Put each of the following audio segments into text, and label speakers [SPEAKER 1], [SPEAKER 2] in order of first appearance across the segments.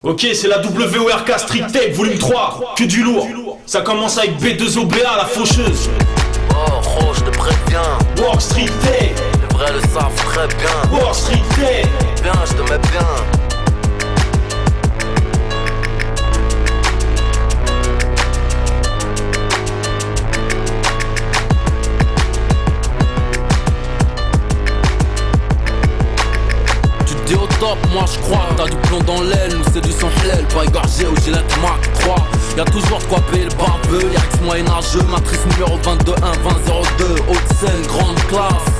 [SPEAKER 1] Ok, c'est la WRK Street Tape, volume 3, que du lourd. Ça commence avec B2OBA, la faucheuse.
[SPEAKER 2] Oh, je te préviens.
[SPEAKER 1] Work Street Tape.
[SPEAKER 2] Les vrais le savent très bien.
[SPEAKER 1] Work Street Tape.
[SPEAKER 2] Bien, je te mets bien. T'es au top, moi je crois, t'as du plomb dans l'aile, nous c'est du sang halal, pas égorgé au Gillette Mac 3. Y'a toujours de quoi payer le barbeux, y'a ex moyenâgeux, matrice numéro 22-1-20-02, haute scène, grande classe.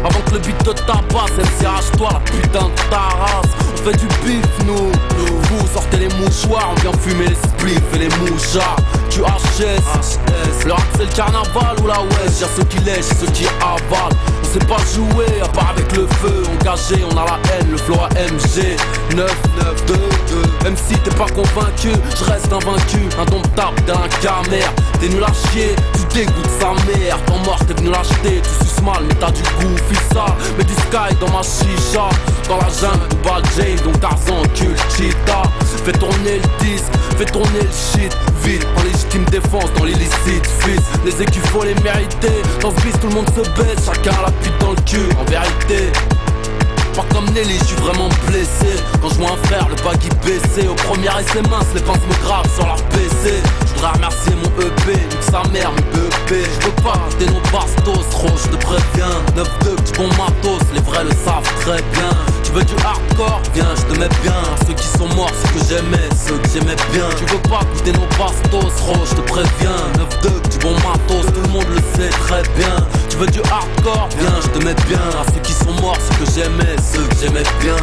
[SPEAKER 2] Avant que le beat te tabasse, MCH toi la putain de ta race. On fait du bif nous, vous sortez les mouchoirs, on vient fumer les spliffs et les mouchards. QHS, le rap c'est le carnaval ou la West. Y'a ceux qui lèchent, ceux qui avalent. On sait pas jouer, à part avec le feu. Engagé, on a la haine, le flow AMG 9-9-2-2. Même si t'es pas convaincu, je reste invaincu. Indomptable, t'es un camère. T'es nul à chier, tu dégoûtes sa mère. T'en mort, t'es venu l'acheter, tu suces mal, mais t'as du goût, fils ça. Mets du sky dans ma chicha. Dans la jungle, ou bad Jane, donc Tarzan, cul, cheetah. Fais tourner le disque, fais tourner le shit. Vite, en légitime défense, dans l'illicite, fils. Les écus faut les mériter. Dans ce bis, tout le monde se baisse, chacun a la pute dans le cul, en vérité. Pas comme Nelly, je suis vraiment blessé. Quand je vois un frère, le baggy baissé. Au premier essai mince, les pinces me gravent sur leur PC. Je voudrais remercier mon EP, nique sa mère, mon EP. Je veux pas quitter nos bastos, Roche, je te préviens. 9-2, du bon matos, les vrais le savent très bien. Tu veux du hardcore, viens, je te mets bien. Ceux qui sont morts, ceux que j'aimais, ceux que j'aimais bien. Tu veux pas quitter nos bastos, Roche, je te préviens. 9-2, du bon matos, tout le monde le sait très bien. Tu veux du hardcore, viens, je te mets bien. À ceux qui sont morts, ceux que j'aimais, ceux que j'aimais bien.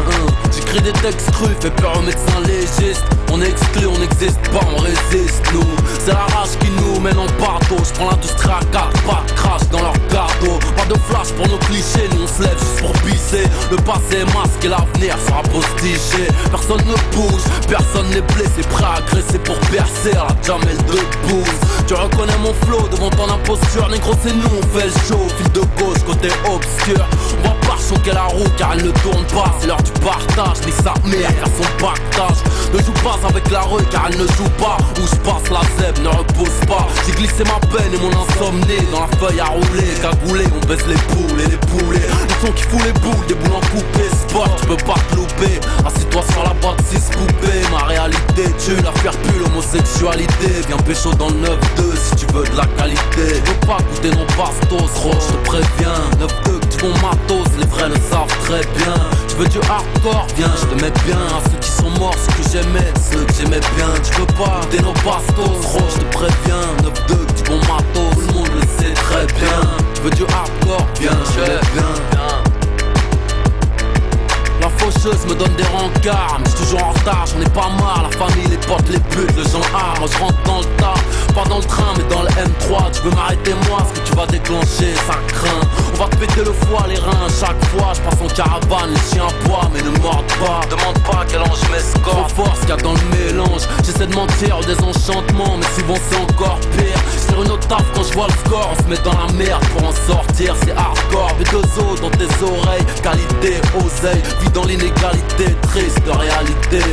[SPEAKER 2] J'écris des textes crus, fais peur aux médecins légistes. On est exclu, on n'existe pas, on résiste nous. C'est la rage qui nous mène en bateau. J'prends l'industrie à 4 pattes, crash dans leur gâteau. Pas de flash pour nos clichés, nous on se lève juste pour pisser. Le passé est masqué, l'avenir sera postigé. Personne ne bouge, personne n'est blessé. Prêt à agresser pour percer à la Jamel de Booz. Tu reconnais mon flow devant ton imposture. Négro c'est nous, on fait le show. Fil de gauche, côté obscur. On va pas choquer la roue car elle ne tourne pas. C'est l'heure du partage, ni sa mère faire son pactage. Ne joue pas avec la rue car elle ne joue pas. Où je passe la zèbre, ne repose pas. J'ai glissé ma peine et mon insomnie dans la feuille à rouler. Cagoulé, on baisse les poules et les poulets. Le son qui fout les boules, des boules en coupé. Spot, tu peux pas te louper. Assis-toi sur la boîte 6 poupées. Ma réalité, tu la faire plus l'homosexualité. Viens pécho dans le 9-2 si tu veux de la qualité. Je veux pas goûter nos bastos, Roche, je te préviens. 9-2, du bon matos, les vrais le savent très bien. Tu veux du hardcore, viens, je te mets bien. À ceux qui sont morts, ceux que j'aimais, ceux que j'aimais bien. Tu veux pas goûter nos bastos, Roche, je te préviens. 9-2, du bon matos, tout le monde le sait très bien. Tu veux du hardcore, viens, je te mets bien. La faucheuse me donne des rencarts, mais j'suis toujours en retard, j'en ai pas marre. La famille, les potes, les putes, le genre A. Moi je rentre dans le tas, pas dans le train mais dans le M3. Tu veux m'arrêter moi, ce que tu vas déclencher, ça craint. On va te péter le foie, les reins, chaque fois. Je passe en caravane, les chiens boivent mais ne mordent pas. Demande pas quel ange m'escorte. Trop fort ce qu'il y a dans le mélange. J'essaie de mentir au désenchantement, mais souvent c'est encore pire. Sur une autre taf quand je vois le score, on se met dans la merde pour en sortir, c'est hardcore. B2O dans tes oreilles, qualité, oseille. Dans l'inégalité, triste réalité.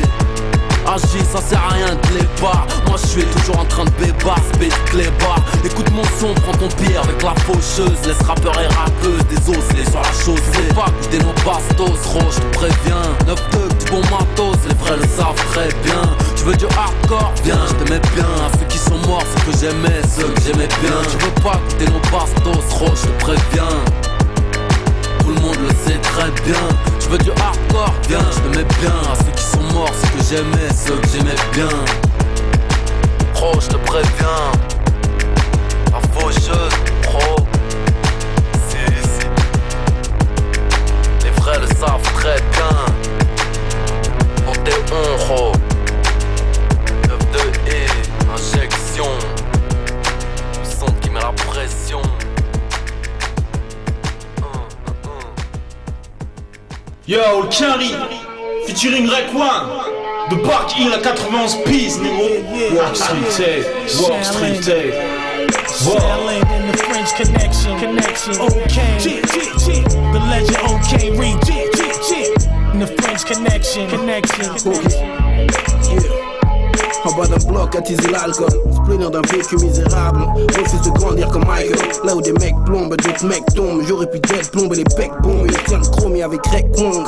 [SPEAKER 2] Agis, ça sert à rien de les barres. Moi je suis toujours en train de bébar, spé clébar. Écoute mon son, prends ton pied avec la faucheuse. Laisse rappeur et rappeuse, des osselets sur la chaussée. Pas goûter nos bastos, Roche, je te préviens. 9-2, du bon matos, les vrais le savent très bien. Tu veux du hardcore, viens, je te mets bien. À ceux qui sont morts, ceux que j'aimais, ceux que j'aimais bien. Tu veux pas goûter nos bastos, Roche, je te préviens. Tout le monde le sait très bien. Tu veux du hardcore, viens, je te mets bien. À ceux qui sont morts, ceux que j'aimais, ceux que j'aimais bien. Pro, je te préviens. La faucheuse, pro. Si. Les vrais le savent très bien. Pour tes honros. 9-2 et injection. Le son qui met la pression.
[SPEAKER 1] Yo, le Kenry, featuring Rec One, de Park Hill à 91 Peace, nigga. Walk Street Tape, Walk Street Tape.
[SPEAKER 3] Selling in the French connection. Okay, the legend OK Reed. In the French connection.
[SPEAKER 4] bas d'un bloc, attiser l'alcool. Se plaindre d'un vécu misérable. Refuse de grandir comme Michael. Là où des mecs plombent, d'autres mecs tombent. J'aurais pu d'être plomber les becs bombes. Il tient le chromie avec Greg Kong.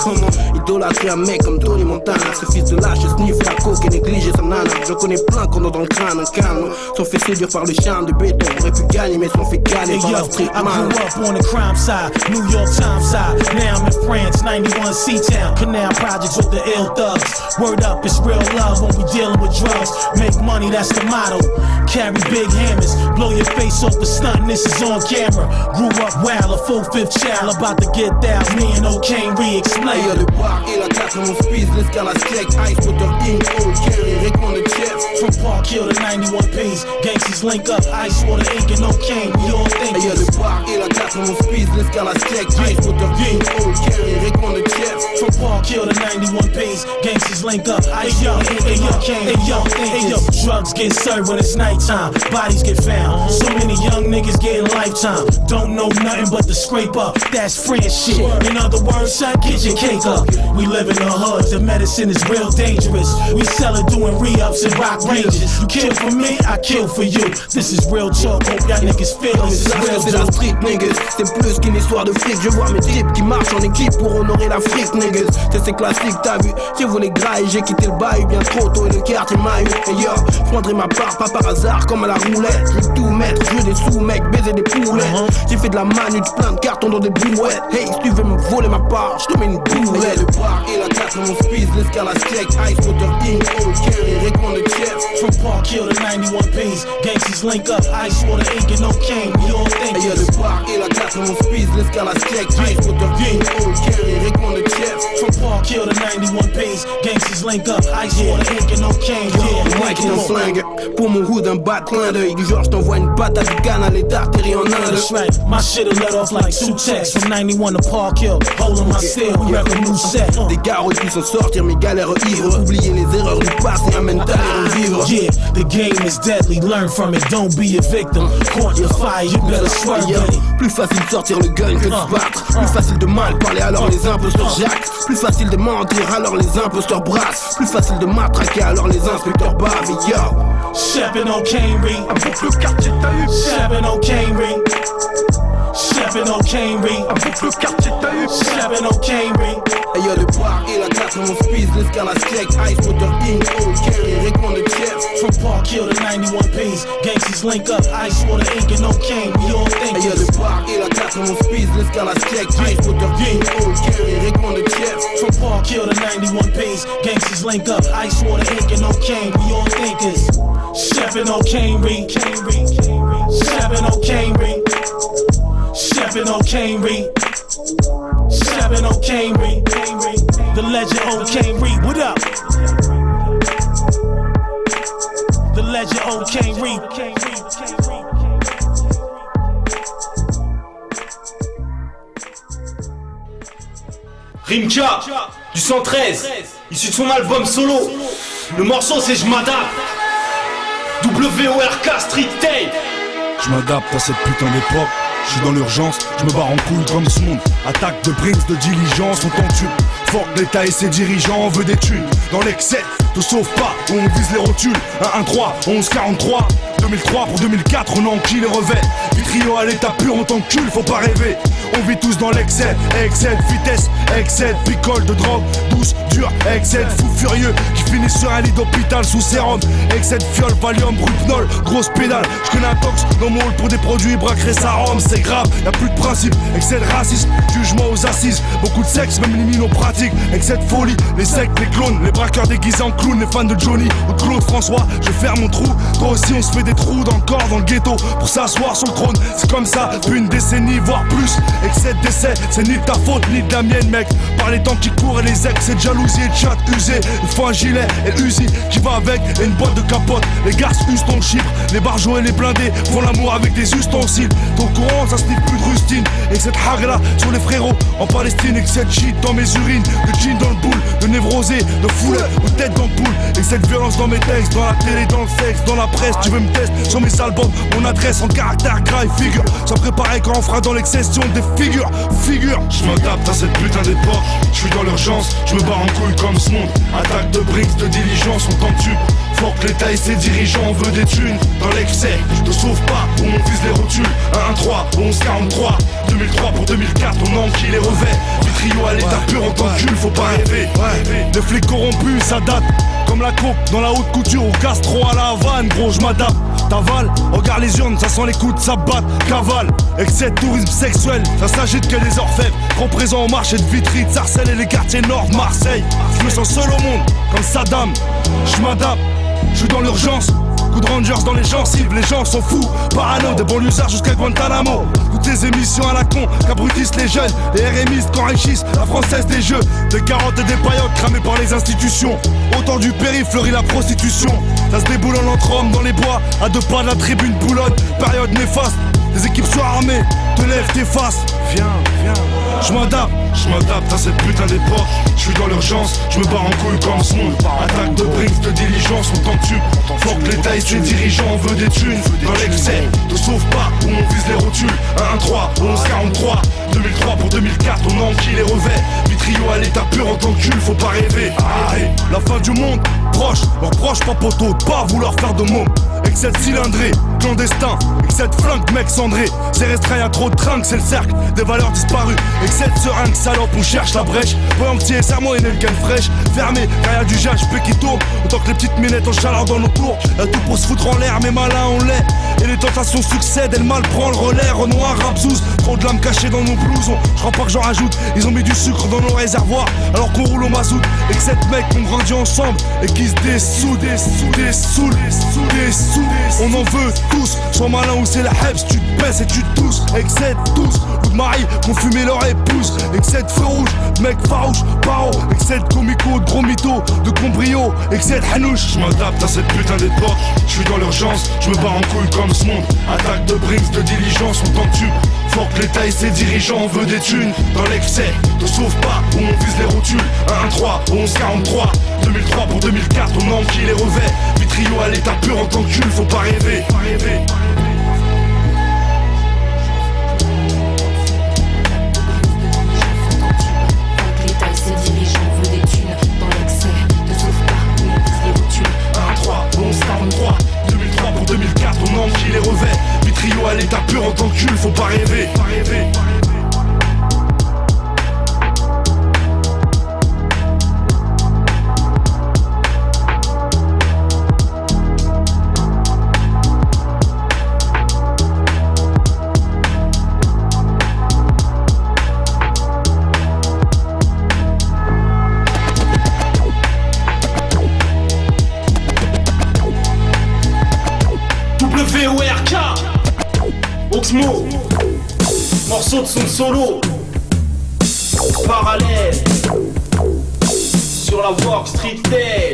[SPEAKER 4] Idolâtrer un mec comme Tony Montana. Ce fils de lâche sniffe la coke et néglige sa nana. Je connais plein qu'on a dans le crâne un calme. Sont fait séduire par le charme de béton. Aurait pu gagner mais sont fait gagner par la street man.
[SPEAKER 3] I grew up on the crime side, New York Times side. Now I'm in France, 91 C-Town. Canal projects with the ill thugs. Word up, it's real love when we dealing with drugs. Make money, that's the motto. Carry big hammers, blow your face off the stunt, this is on camera. Grew up wild, a full fifth child, about to get down. Me and O'Kane re-explain.
[SPEAKER 4] Y'a le bar et la 4 mon speed, l'escalade check. Ice Water Inc, O'Kane, répond le chef.
[SPEAKER 3] From Park Hill to 91 P's, gangsters link up. Ice Water Inc and O'Kane, we all think.
[SPEAKER 4] Y'a le bar et la 4 mon speed, l'escalade check. Ice Water Inc, O'Kane, répond le chef.
[SPEAKER 3] From Park Hill to 91 P's, gangsters link up. Ice Water Inc and O'Kane, we all think. Hey yo, drugs get served when it's nighttime. Bodies get found. So many young niggas getting lifetime. Don't know nothing but the scrape up. That's French shit. In other words, son, get your cake up. We live in the hood. The medicine is real dangerous. We sell it doing re-ups and rock ranges. You kill for me, I kill for you. This is real talk. Hope y'all niggas feel this is real.
[SPEAKER 4] C'est la street niggas. C'est plus qu'une histoire de fric. Je vois mes types qui marchent en équipe pour honorer l'Afrique niggas. C'est classique, t'as vu. J'ai volé graille, j'ai quitté le bail bien trop tôt et le quartier m'a eu. Et yo, je prendrai ma part, pas par hasard comme à la roulette. Je veux tout mettre, je veux des sous mecs, baiser des poulets. J'ai fait de la manute, plein de cartons dans des brouettes. Hey, si tu veux me voler ma part, je te mets une boulette. Le bar et la 4 mon speed, l'escalade check. Ice Water Inc, O'Kane, répond le chef.
[SPEAKER 3] From Park Hill to 91 P's, gangsters link up. Ice Water Inc and O'Kane, we all think.
[SPEAKER 4] Y'a le bar et la 4 mon speed, l'escalade check. Ice Water Inc, O'Kane, répond le chef.
[SPEAKER 3] From Park Hill to 91 P's, gangsters link up. Ice Water Inc and O'Kane, yeah.
[SPEAKER 4] Mike est un flingue, pour mon hood un bas de clin d'œil. Du genre j't'envoie une patate de canne à l'état, t'es en Inde.
[SPEAKER 3] That's right, my shit'll let off like two texts. From 91 to Park Hill, holding my steel, we rep a new set.
[SPEAKER 4] Des gars auraient pu s'en sortir, mes galères ivres. Oublier les erreurs du passé, un mental et revivre.
[SPEAKER 3] Yeah, the game is deadly, learn from it, don't be a victim. Caught your fire, you better swerve with it.
[SPEAKER 4] Plus facile de sortir le gun que de se battre. Plus facile de mal parler alors les imposteurs jacques. Plus facile de mentir alors les imposteurs brassent. Plus facile de matraquer alors les inspecteurs bavent. Yo,
[SPEAKER 3] Sheppin' O'Kanery,
[SPEAKER 4] avec le quartier t'as eu.
[SPEAKER 3] Sheppin' O'Kanery, Sheppin' O'Kanery,
[SPEAKER 4] Avec le quartier t'as eu.
[SPEAKER 3] Sheppin' O'Kanery.
[SPEAKER 4] Et y'a le bar et la 4 mon speed, l'escalade check. Ice Water Inc, O'Kane, répond le chef.
[SPEAKER 3] From Park Hill to 91 P's, gangsters link up. Ice Water Inc and O'Kane, we all think.
[SPEAKER 4] Et y'a le bar et la 4 mon speed, l'escalade check. Ice Water Inc, O'Kane, répond le chef.
[SPEAKER 3] From Park Hill to 91 P's, gangsters link up. Ice Water Inc and O'Kane, we all think is Sheppin' O'Kanery, Sheppin' O'Kanery, Sheppin' O'Kanery, Sheppin' O'Kanery, the legend O'Kanery, what up? The legend O'Kanery.
[SPEAKER 1] Rimka, du 113, issu de son album solo. Le morceau c'est Je m'adapte. WORK Street Tape.
[SPEAKER 5] Je m'adapte à cette putain d'époque. Je suis dans l'urgence, je me barre en couille comme ce monde. Attaque de Brinks, de diligence, on t'en tue. Fort de l'État et ses dirigeants, on veut des thunes. Dans l'excès, te sauve pas, on vise les rotules. 1-1-3, 11-43, 2003 pour 2004, on enquille les revêts. Vitrio à l'état pur, on t'encule, faut pas rêver. On vit tous dans l'excès, excès de vitesse, excès de picole, de drogue, douce, dure, excès de fou furieux qui finissent sur un lit d'hôpital sous sérum, excès de fiole, Valium, Rupnol, grosse pédale. Je connais un tox dans mon hall pour des produits, braquerai sa rhum, c'est grave, y'a plus de principe, excès de racisme, jugement aux assises, beaucoup de sexe, même les minots pratiques, excès de folie, les sectes, les clones, les braqueurs déguisés en clowns, les fans de Johnny ou de Claude François, je vais faire mon trou, toi aussi on se fait des trous dans le corps, dans le ghetto, pour s'asseoir sur le trône, c'est comme ça, depuis une décennie, voire plus. Excès de décès, c'est ni de ta faute ni de la mienne mec. Par les temps qui courent et les excès de jalousie et de chat usé. Il faut un gilet et Uzi qui va avec et une boîte de capote. Les garces usent ton chypre, les barjots et les blindés font l'amour avec des ustensiles. Ton courant ça se dit plus de rustine. Et cette hagra sur les frérots en Palestine. Excès de shit dans mes urines, le jean dans le boule, de névrosé, de fouleur ou de tête d'ampoule. Et cette violence dans mes textes, dans la télé, dans le sexe, dans la presse. Tu veux me tester sur mes albums, mon adresse en caractère gras et figure. Sans préparer quand on fera dans l'excession des figures. Je m'adapte à cette putain d'époque. Je suis dans l'urgence, je me bats en couille comme ce monde. Attaque de briques, de diligence, on t'en tue. Faut que l'État et ses dirigeants, on veut des thunes. Dans l'excès, je te sauve pas, où on vise les rotules. 1-1-3, 11-43, 2003 pour 2004, on enquille les revêts. Du trio à l'état pur en tant que cul, faut pas rêver. Les flics corrompus, ça date. Comme la coke dans la haute couture, au gastro à la Havane, gros, je m'adapte. T'avales, regarde les urnes, ça sent les coups de sabbat. Cavale, excès de tourisme sexuel, ça s'agite que des orfèvres. Trop présent au marché de Vitry, de Sarcelles et les quartiers nord de Marseille. Je me sens seul au monde, comme Saddam. Je m'adapte, je suis dans l'urgence. Coup de Rangers dans les gencives, les gens sont fous. Parano, des banlieusards jusqu'à Guantanamo. Toutes les émissions à la con, qu'abrutissent les jeunes. Les RMistes qu'enrichissent la française des jeux. Des carottes et des paillotes cramées par les institutions. Autant du périph' fleurit la prostitution. Ça se déboulonne entre hommes dans les bois, à 2 pas de la tribune Boulogne. Période néfaste, les équipes surarmées, te lèvent, t'effaces. Viens. Je m'adapte à cette putain d'époque. Je suis dans l'urgence, je me bats en couille comme ce monde. Attaque de briques, de diligence, on t'en tue. Faut que l'État et ses dirigeants, on veut des thunes. Dans l'excès, te sauve pas, où on vise les rotules. 1-1-3, 11-43, 2003 pour 2004, on enquille les revêts. Vitrio à l'état pur en tant que cul, faut pas rêver. La fin du monde, proche, leur proche pas poteau, de pas vouloir faire de môme. Excès de cylindré, clandestin, excès de flingue, mec cendré. C'est restreint, y'a trop de trinques, c'est le cercle des valeurs disparues. Excès de seringue, salope, on cherche la brèche. Voyant que tiens, serre-moi une canne fraîche. Fermé, car y'a du GHP qui tourne. Autant que les petites minettes en chaleur dans nos tours. Y'a tout pour se foutre en l'air, mais malin on l'est. Et les tentations succèdent, et le mal prend le relais. Renoir, Rapzouz, trop de lames cachées dans nos blousons. Je crois pas que j'en rajoute, ils ont mis du sucre dans nos réservoirs. Alors qu'on roule au mazout, et que 7 mecs ont grandi ensemble. Et qui se dessoudent, on en veut tous, sois malin ou c'est la hebs, tu te baisses et tu te tousses. Excès de tous, ou de mari, qu'on fumait leur épouse. Excès de feu rouge, mec farouche, paro. Excès de comico, de gros mytho, de combrio. Excès de hanouche. Je m'adapte à cette putain d'époque. Je suis dans l'urgence, je me bats en couille comme ce monde. Attaque de briques, de diligence, on t'en tue. Faut que l'État et ses dirigeants, on veut des thunes. Dans l'excès, te sauve pas, où on vise les rotules. 1-1-3, 11-43, 2003 pour 2004, on enquille les revêts. Vitrio à l'état pur en tant que cul, faut pas rêver.
[SPEAKER 6] L'État et ses dirigeants veulent des thunes. Dans l'excès, te sauve pas, où on vise les rotules.
[SPEAKER 5] 1-3, 11-43, 2003 pour 2004, on enquille les revêts. Vitrio à l'état pur en tant que cul, faut pas rêver.
[SPEAKER 1] WORK Oxmo, morceau de son solo parallèle sur la Work Street Day.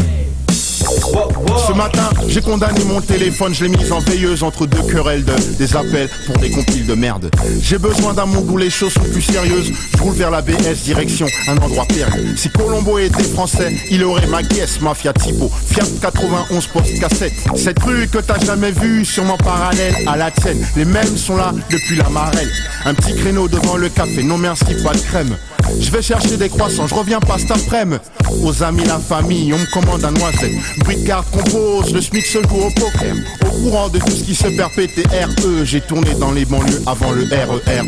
[SPEAKER 7] Ce matin, j'ai condamné mon téléphone, je l'ai mis en veilleuse entre 2 querelles des appels pour des compiles de merde. J'ai besoin d'un monde où les choses sont plus sérieuses. Je roule vers la BS, direction un endroit périlleux. Si Colombo était français, il aurait ma caisse, Mafia Tipo, Fiat 91 post cassette. Cette rue que t'as jamais vue, sûrement parallèle à la tienne. Les mêmes sont là depuis la Marelle. Un petit créneau devant le café, non merci, pas de crème. Je vais chercher des croissants, je reviens pas cet après-midi. Aux amis, la famille, on me commande un noisette. Bricard compose, le SMIC se joue au poker. Au courant de tout ce qui se perpète RE, j'ai tourné dans les banlieues avant le RERE.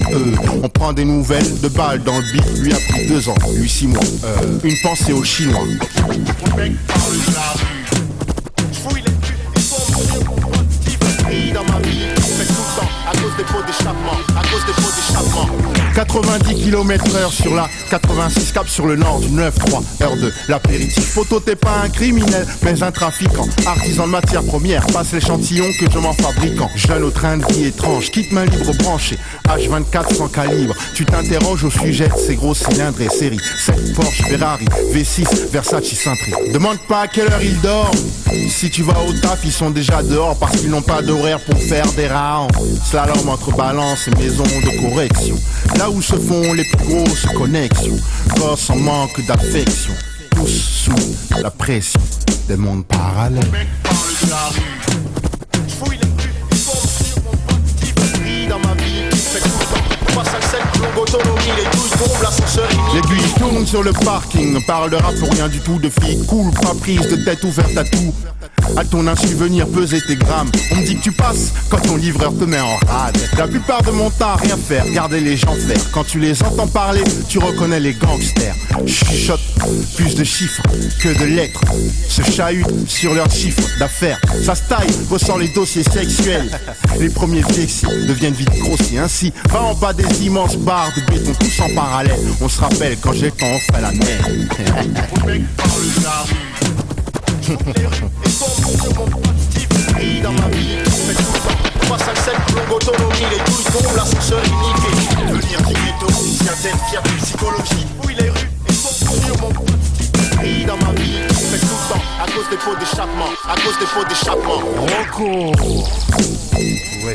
[SPEAKER 7] On prend des nouvelles de balles dans le beat, lui a pris 2 ans, lui 6 mois. Une pensée aux Chinois. Dans ma vie, mais tout le temps, à cause des pots d'échappement, 90 km/h sur la 86 cap sur le nord du 9-3, heure de l'apéritif. Photo, t'es pas un criminel, mais un trafiquant. Artisan de matière première, passe l'échantillon que je m'en fabriquant. Jeune au train de vie étrange, quitte main libre branchée. H24 sans calibre, tu t'interroges au sujet de ces gros cylindres et séries. 7 Porsche, Ferrari, V6, Versace, cintré. Demande pas à quelle heure ils dorment. Si tu vas au taf, ils sont déjà dehors parce qu'ils n'ont pas d'horaire pour faire des rounds. Slalom entre balance et maison de correction. Là où se font les plus grosses connexions. Gosse en manque d'affection. tous sous la pression des mondes parallèles. Le mec parle de la rue. J'fouille les rues, ils tombent sur mon pote qui brille dans ma vie. Fait tout le temps, 357, longue autonomie, les douilles tombent, l'ascenseur est. L'aiguille tourne sur le parking, ne parlera pour rien du tout de filles cool, pas prise de tête ouverte à tout. À ton insu venir peser tes grammes. On me dit que tu passes quand ton livreur te met en rade. La plupart de mon temps à rien faire, garder les gens faire. Quand tu les entends parler, tu reconnais les gangsters. Chuchote, plus de chiffres que de lettres. Se chahutent sur leurs chiffres d'affaires. Ça se taille, ressent les dossiers sexuels. Les premiers vieillis deviennent vite grossiers. Ainsi, va en bas des immenses barres de béton tous en parallèle. On se rappelle quand j'ai le temps, on ferait la mer. Le mec parle de la rue. Les rues et tombent sur mon pote Steve brille dans ma vie. Fait tout le temps, 357, longue autonomie, les douilles tombent, l'ascenseur est niqué. Venir du ghetto, certaines fiers de psychologie. Oui, les rues et tombent sur mon pote Steve brille dans ma vie. Fait tout le temps, à cause des pots d'échappement, à cause des pots d'échappement. Rocco. Ouais.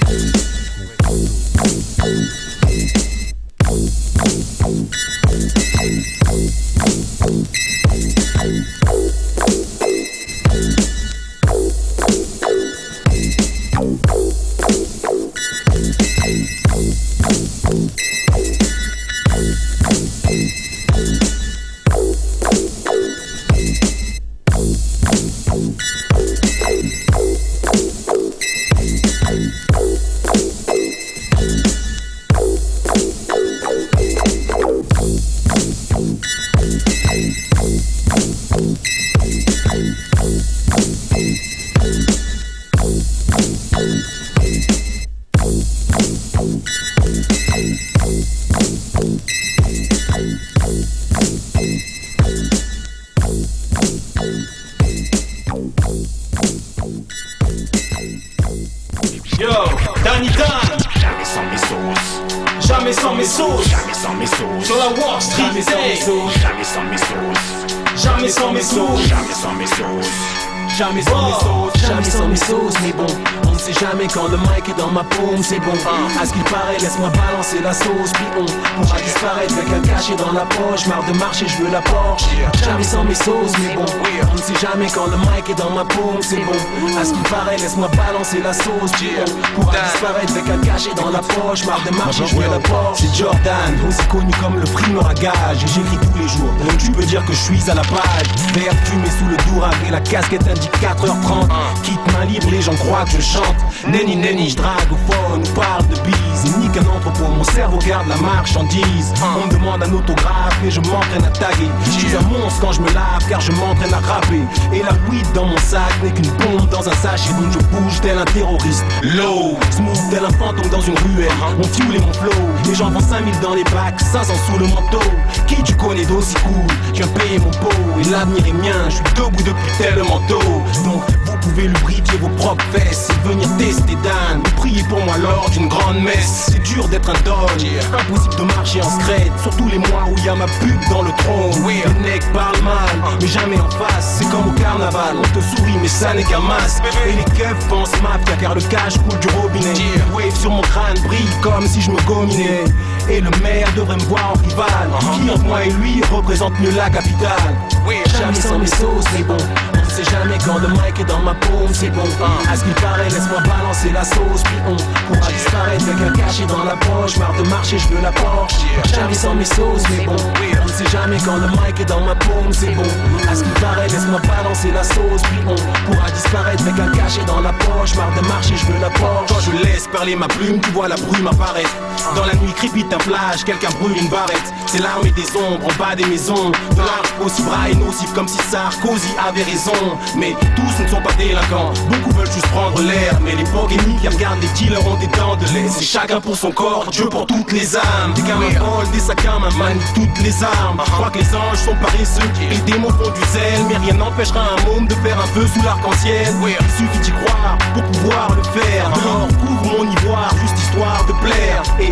[SPEAKER 1] Yo, Danny Dan.
[SPEAKER 8] Jamais sans mes sauces.
[SPEAKER 1] Jamais sans mes sauces.
[SPEAKER 8] Jamais sans mes sauces.
[SPEAKER 1] Sur la Wall Street,
[SPEAKER 8] Jamais sans mes sauces. Jamais sans mes sauces.
[SPEAKER 1] Jamais sans mes sauces.
[SPEAKER 8] Jamais sans mes sauces.
[SPEAKER 4] Jamais sans mes sauces, jamais sans mes sauces, mais bon, on ne sait jamais quand le mic est dans ma paume, c'est bon. À ce qu'il paraît, laisse-moi balancer la sauce, puis on pourra disparaître avec un cachet dans la poche. Marre de marcher, je veux la Porsche. Jamais sans mes sauces, mais bon, on ne sait jamais quand le mic est dans ma paume, c'est bon. À ce qu'il paraît, laisse-moi balancer la sauce, puis on pourra disparaître avec un cachet dans la poche. Marre de marcher, je veux la Porsche. C'est Jordan, aussi connu comme le primeur à gage, et j'écris tous les jours, donc tu peux dire que je suis à la page. Vert fumé sous le dourag et la casquette indique 4h30. Quitte main libre, les gens croient que je chante. Nenni, nenni, je drague au phone, on parle de bise. Nique un entrepôt, mon cerveau garde la marchandise. On me demande un autographe et je m'entraîne à taguer. Je suis un monstre quand je me lave car je m'entraîne à rapper. Et la weed dans mon sac n'est qu'une bombe dans un sachet, donc je bouge tel un terroriste. Low, smooth tel un fantôme dans une ruelle. Mon fuel et mon flow, les gens vendent 5000 dans les bacs, 500 sous le manteau. Qui tu connais d'aussi cool? Je viens payer mon pot et l'avenir est mien. Je suis debout depuis tellement tôt. Donc vous pouvez lubrifier vos propres fesses et venir tester Dan. Vous priez pour moi lors d'une grande messe. C'est dur d'être un dog, impossible de marcher en scred. Surtout les mois où y a ma pub dans le trône. Les necks parlent mal, mais jamais en face. C'est comme au carnaval, on te sourit mais ça n'est qu'un masque. Et les keufs pensent mafia car le cash coule du robinet. Le wave sur mon crâne brille comme si je me gominais. Et le maire devrait me voir en rival. Qui entre moi et lui représente mieux la capitale. Jamais sans mes sauces, mais bon, on ne sait jamais quand le mic est dans ma paume, c'est bon. À ce qu'il paraît, laisse-moi balancer la sauce, puis on pourra disparaître avec un cachet dans la poche. Marre de marcher, je veux la Porsche. Jamais sans mes sauces, mais bon, on ne sait jamais quand le mic est dans ma paume, c'est bon. À ce qu'il paraît, laisse-moi balancer la sauce, puis on pourra disparaître avec un cachet dans la poche. Marre de marcher, je veux la Porsche. Quand je laisse parler ma plume, tu vois la brume apparaître. Dans la nuit crépite un flash, quelqu'un brûle une barrette. C'est l'armée des ombres en bas des maisons. De l'arme aussi bras et nocif comme si Sarkozy avait raison. Mais tous ne sont pas délinquants, beaucoup veulent juste prendre l'air. Mais l'époque est nique, regarde, les dealers ont des dents de lait. C'est chacun pour son corps, Dieu pour toutes les âmes. Des gamins volent, des sacs à main manient toutes les armes. Je crois que les anges sont paresseux, les démons font du zèle. Mais rien n'empêchera un môme de faire un feu sous l'arc-en-ciel. Il suffit d'y croire pour pouvoir le faire. Dehors couvre mon ivoire, juste histoire de plaire. Et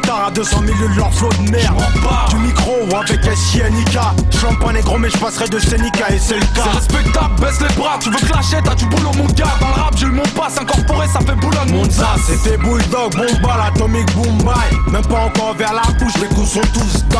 [SPEAKER 9] motards à 200 000 de leur flot de merde. Du micro avec SINIK. J'suis pas négro mais j'passerai de Senica et c'est le cas.
[SPEAKER 10] C'est respectable, baisse les bras, tu veux clasher, t'as du boulot mon gars. Dans le rap j'ai eu mon pass incorporé, ça fait boulonne
[SPEAKER 9] Monza, c'était Bulldog, bomba, l'atomique boom bye. Même pas encore vers la couche, les coups sont tous die.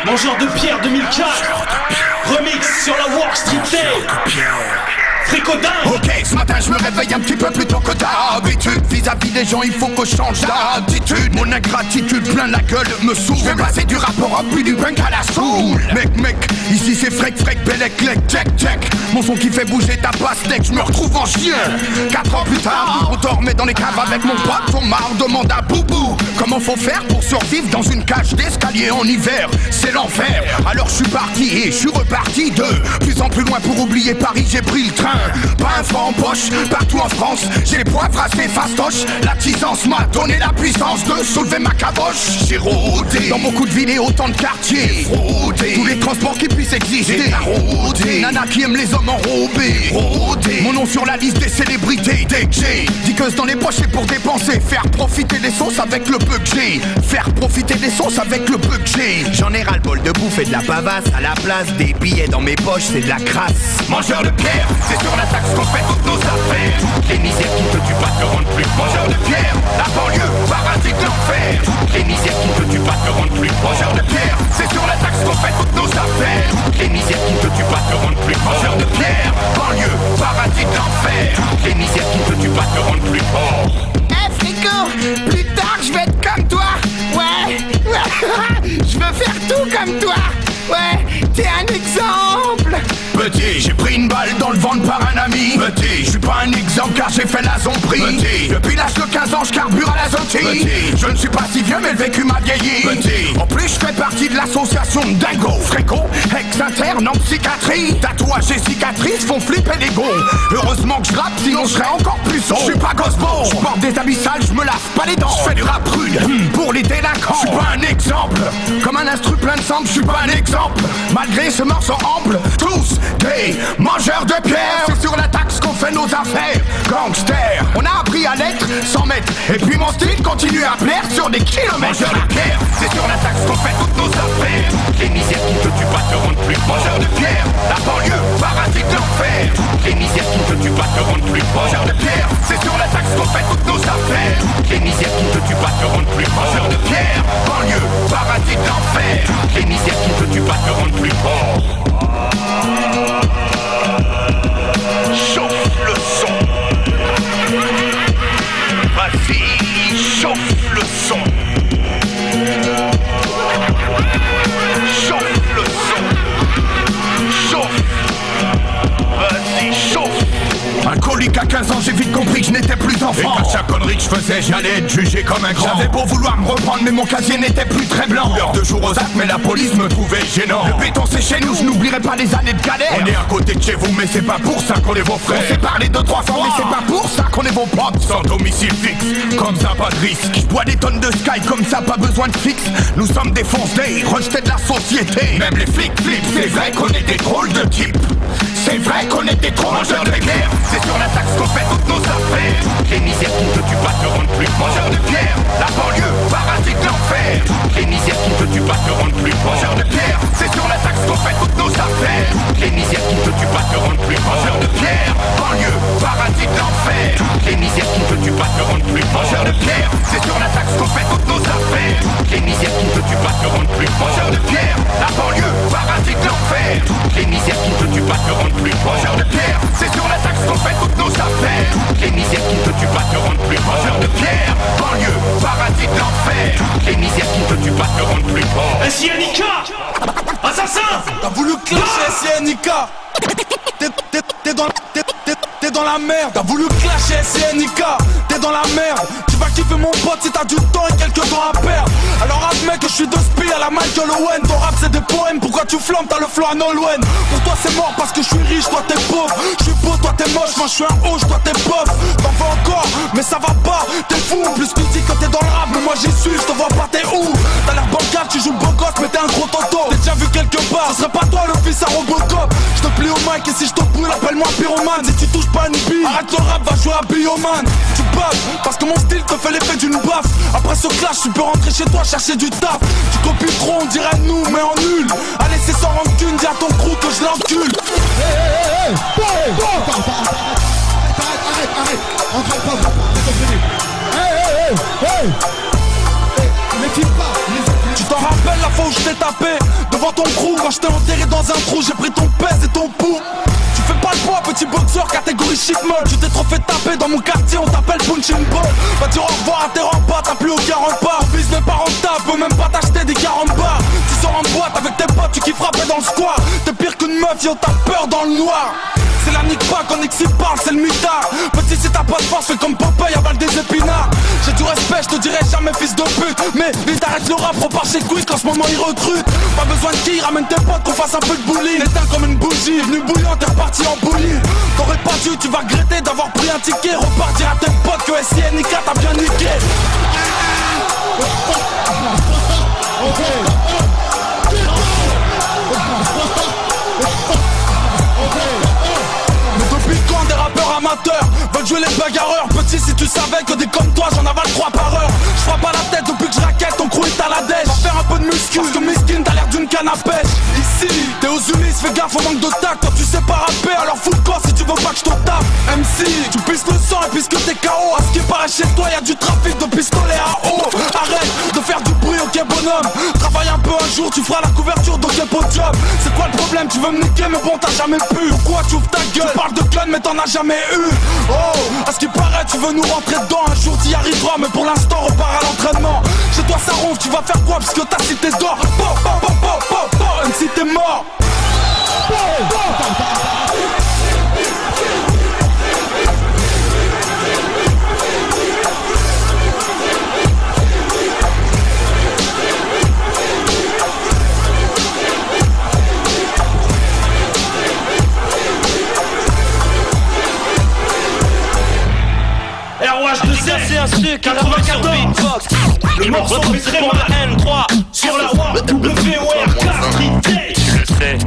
[SPEAKER 1] Mangeur de pierre 2004. Remix sur la Work Street Tape. Fricodin.
[SPEAKER 11] Ok, ce matin je me réveille un petit peu plus tôt que d'habitude. Vis-à-vis des gens il faut que je change d'attitude. Mon ingratitude plein la gueule me saoule. Je vais passer du rap au rap puis du punk à la soul. Mec, ici c'est frec, bellec, check. Mon son qui fait bouger ta pastèque, je me retrouve en chien. 4 ans plus tard, on dormait dans les caves avec mon pote. On marre, demande à Boubou comment faut faire pour survivre dans une cage d'escalier en hiver. C'est l'enfer, alors je suis parti et je suis reparti de plus en plus loin pour oublier Paris, j'ai pris le train. Pas un franc en poche, partout en France j'ai les poivres assez fastoches. La tisance m'a donné la puissance de soulever ma caboche. J'ai rôdé dans beaucoup de villes et autant de quartiers. Fraudé tous les transports qui puissent exister. Rôdé nana qui aime les hommes enrobés. Rôdé mon nom sur la liste des célébrités. Dès que j'ai dickeuse dans les poches et pour dépenser. Faire profiter des sauces avec le peu que j'ai. Faire profiter des sauces avec le peu que j'ai. J'en ai ras le bol de bouffer de la pavasse. À la place des billets dans mes poches c'est de la crasse. Mangeur de pierre, c'est sur la taxe qu'on fait toutes nos affaires. Toutes les misères qui ne te tuent pas te rendent plus fort. Mangeur de pierre, la banlieue, paradis de l'enfer. Toutes les misères qui ne te tuent pas te rendent plus fort. Mangeur de pierre, c'est sur la taxe qu'on fait toutes nos affaires. Toutes les misères qui ne te tuent pas te rendent plus fort. Mangeur de pierre, banlieue, paradis de l'enfer. Toutes les misères qui ne te tuent pas te rendent plus fort. Eh frico, plus tard je vais être comme toi. Ouais, je veux faire tout comme toi. Ouais, t'es un exemple. Petit, j'ai pris une balle dans le ventre par un ami. Petit, je suis pas un exemple car j'ai fait la zombie. Petit, depuis l'âge de 15 ans je carbure à l'azote. Petit, je ne suis pas si vieux mais le vécu m'a vieilli. Petit, en plus je fais partie de l'association Dingo. Fréco, ex-interne en psychiatrie. Tatouages et cicatrices font flipper les gonds. Heureusement que je rappe sinon je serais encore plus sombre. Je suis pas Gosbo, je porte des habits sales, je me lave pas les dents. Je fais du rap rude pour les délinquants. Je suis pas un exemple, comme un instru plein de sang, je suis pas un exemple. Malgré ce morceau ample, tous des mangeurs de pierre. C'est sur la taxe qu'on fait nos affaires. Gangster, on a appris à l'être sans mètres. Et puis mon style continue à plaire sur des kilomètres. Mangeurs de pierre, c'est sur la taxe qu'on fait toutes nos affaires. Toutes les misères qui ne te tuent pas te rendent plus fort. Mangeurs de pierre, la banlieue, paradis de l'enfer. Toutes les misères qui ne te tuent pas te rendent plus fort. Mangeurs de pierre, c'est sur la taxe qu'on fait toutes nos affaires. Toutes les misères qui ne te tuent pas te rendent plus fort. Mangeurs de pierre, banlieue, paradis de l'enfer. Toutes les misères qui ne te tuent pas te rendent plus fort. Chauffe le son. Vas-y, chauffe le son. Chauffe le son. Chauffe. Vas-y, chauffe. Alcoolique à 15 ans, j'ai vite compris que je n'étais plus enfant. Et qu'à chaque connerie que je faisais, j'allais être jugé comme un grand. J'avais beau vouloir me reprendre, mais mon casier n'était plus très blanc. L'heure de jour aux actes, mais la police me trouvait gênant. Le béton c'est chez nous, je n'oublierai pas les années de galère. On est à côté de chez vous, mais c'est pas pour ça qu'on est vos frères. On s'est parlé 2-3 fois, mais c'est pas pour ça qu'on est vos potes. Sans domicile fixe, comme ça pas de risque. Je bois des tonnes de sky, comme ça pas besoin de fixe. Nous sommes des foncés, rejetés de la société. Même les flics flippent, c'est vrai qu'on est des drôles de types. C'est vrai qu'on est des trop mangeurs de pierre. C'est sur la taxe qu'on fait toutes nos affaires. Toutes les misères qui ne te tuent pas te rendent plus fort. Mangeurs de pierre, la banlieue, paradis de l'enfer. Toutes les misères qui ne te tuent pas te rendent plus fort. Mangeurs de pierre, c'est sur la taxe qu'on fait toutes nos affaires. Toutes les misères qui ne te tuent pas te rendent plus fort. Mangeurs de pierre, banlieue, paradis de l'enfer. Toutes les misères qui ne te tuent pas pas te rendre plus fort. Mangeur de pierre, c'est sur la taxe qu'on fait toutes nos affaires. Toutes les misères qui ne te tuent pas te rendent plus fort. Mangeur de pierre, la banlieue, paradis de l'enfer. Toutes les misères qui ne te tuent pas te rendent plus fort. Mangeur de pierre, c'est sur la taxe qu'on fait toutes nos affaires. Toutes les misères qui ne te tuent pas te rendent plus fort. Mangeur de pierre, banlieue, paradis de l'enfer. Toutes les misères qui ne te tuent pas te rendent plus fort.
[SPEAKER 1] SINK, assassin.
[SPEAKER 10] T'as voulu clasher SINK. T'es dans la merde. T'as voulu clasher SINK. T'es dans la merde. Tu vas kiffer mon pote si t'as du temps et quelques temps à perdre. Alors admets que je suis de spi à la Michael Owen. Ton rap c'est des poèmes, pourquoi tu flammes, t'as le flow à Nolwenn. Pour toi c'est mort parce que je suis riche, toi t'es pauvre. Je suis beau, toi t'es moche, moi je suis un hoche, toi t'es pauvre. T'en veux encore, mais ça va pas, t'es fou. En plus tu dis que t'es dans le rap, mais moi j'y suis, je te vois pas, t'es où. T'as l'air bancal, tu joues le beau gosse, mais t'es un gros tonton. T'es déjà vu quelque part, ce serait pas toi le fils à Robocop. Je te plie au mic et si je te brûle, appelle-moi pyromane. Si tu touches pas une bille, arrête le rap, va jouer à Bioman. Tu baves, parce que mon style te fait l'effet d'une baffe. Après ce clash, tu peux rentrer chez toi chercher du taf. Tu copies trop, on dirait nous, mais en nul. Allez, c'est sans rancune, dis à ton crew que je l'encule.
[SPEAKER 9] Arrête, entrez pas,
[SPEAKER 10] Tu t'en rappelles la fois où je t'ai tapé devant ton crew quand je t'ai enterré dans un trou, j'ai pris ton pèse et ton pouls. Tu fais pas le poids, petit boxeur, catégorie shit molle. Tu t'es trop fait taper dans mon quartier, on t'appelle punching ball. Va dire au revoir à tes remparts, t'as plus aucun rempart. Ton fils n'est pas rentable, peut même pas t'acheter des 40 bars. Tu sors en boîte avec tes potes, tu kiffes frapper dans le square. T'es pire qu'une meuf, yo t'as peur dans le noir. C'est la nique pas qu'on s'y parle, c'est le mitard. Petit si t'as pas de force, fais comme Popeye, avale des épinards. J'ai du respect, je te dirai jamais fils de pute. Mais vite arrête le rap, repars chez Quick qu'en ce moment ils recrutent. Pas besoin de qui, ramène tes potes qu'on fasse un peu de bowling. Éteins comme une bougie, venu bouillant, t'es reparti en bouillie. T'aurais pas dû, tu vas regretter d'avoir pris un ticket. Repartir à tes potes que SINK t'a bien niqué. Des rappeurs amateurs veulent jouer les bagarreurs. Petit si tu savais que des comme toi j'en avale 3 par heure. Je frappe à la tête depuis que je raquette, ton crew est à la dèche. Va faire un peu de muscu, parce que Miskin t'as l'air d'une canne à pêche. Ici, t'es aux Ulysses, fais gaffe au manque de tact. Toi tu sais pas rapper, alors fous le corps si tu veux pas que je te tape. MC, tu pisses le sang et puisque t'es KO. À ce qui paraît chez toi y'a du trafic de pistolets à eau. Arrête de faire du bruit, ok bonhomme. Travaille un peu un jour, tu feras la couverture d'ok podium. C'est quoi le problème, tu veux me niquer mais bon t'as jamais pu. Pourquoi tu ouvres ta gueule, tu parles de gun mais t'en as jamais eu. Oh, à ce qui paraît tu veux nous rentrer dedans. Un jour t'y arriveras mais pour l'instant repars à l'entraînement. Chez toi ça ronfle, tu vas faire quoi puisque ta cité d'or. Même si t'es mort.
[SPEAKER 1] ROH2C, 94. Le morceau fait très mal.
[SPEAKER 2] N3
[SPEAKER 1] sur la voie WOR4
[SPEAKER 11] Je sais.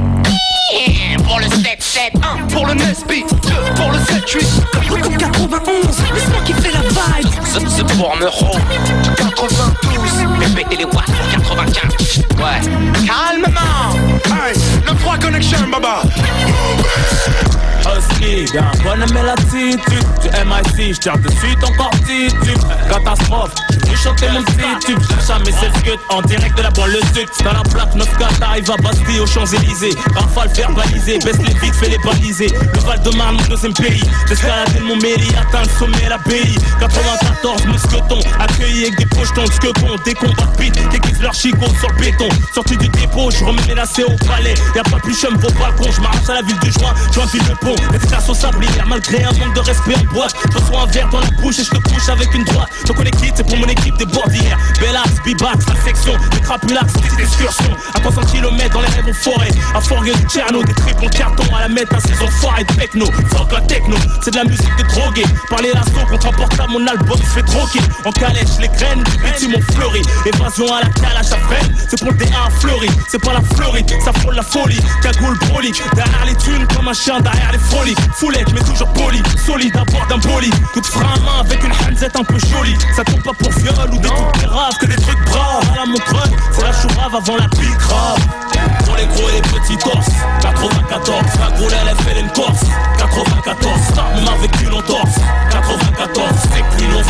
[SPEAKER 12] Pour le 7-7-1,
[SPEAKER 2] pour le Nesby, 2 pour le 7-8.
[SPEAKER 12] 91, laisse-moi kiffer la vibe.
[SPEAKER 2] C'est pour me hold 92.
[SPEAKER 12] Répétez les watts pour 95.
[SPEAKER 2] Ouais, calmement.
[SPEAKER 11] Hey, le 3 connection, baba.
[SPEAKER 13] Husky, y'a un bonhomme et l'attitude du MIC, j'tire de suite encore titube. Catastrophe, j'veux chanter mon petit tube. Cherche à mes 16 guts en direct de la banlieue sud. Dans la plaque 9K, t'arrives à Bastille aux Champs-Élysées. Rafale verbalisé, baisse les vitres, fais les baliser. Le Val-de-Marne, mon deuxième pays. D'escalader de Montméry, atteindre le sommet, l'abbaye. 94, mousqueton, accueilli avec des projetons de squeton. Des combats de pit, déguise leur chicot sur le béton. Sorti du dépôt, j'remets menacé au palais. Y'a pas plus chum vos balcons, j'marche à la ville du joint, j'enfile le pont. Efficace au sablier, malgré un manque de respect en boîte. Je reçois un verre dans la bouche et je te couche avec une droite. Je connais qui, c'est pour mon équipe des bordières. Bellax, Bibax, la section, des crapulax, des excursions. À 300 km dans les rêves en forêt. À Forgue du Tcherno, des tripes en carton à la mettre à saison foire et techno. Fuck la techno, c'est de la musique de drogué. Parler l'assaut contre un portable, mon album se fait troquer. En calèche, les graines, les petits m'ont fleuri. Évasion à la calage à freine, c'est pour le D1 fleuri. C'est pas la Floride, ça frôle la folie. Cagoule broli, derrière les thunes comme un chien derrière les folies. Foulette mais toujours poli, solide à bord d'un poli. Coup de frein à main avec une hanzette un peu jolie. Ça tombe pas pour viol ou des trucs plus graves que des trucs braves. À la montreuil, c'est la chourave avant la pique grave. Pour les gros et les petits torses 94, la gros LF et une Corse 94, start même avec une entorse 94, c'est que l'on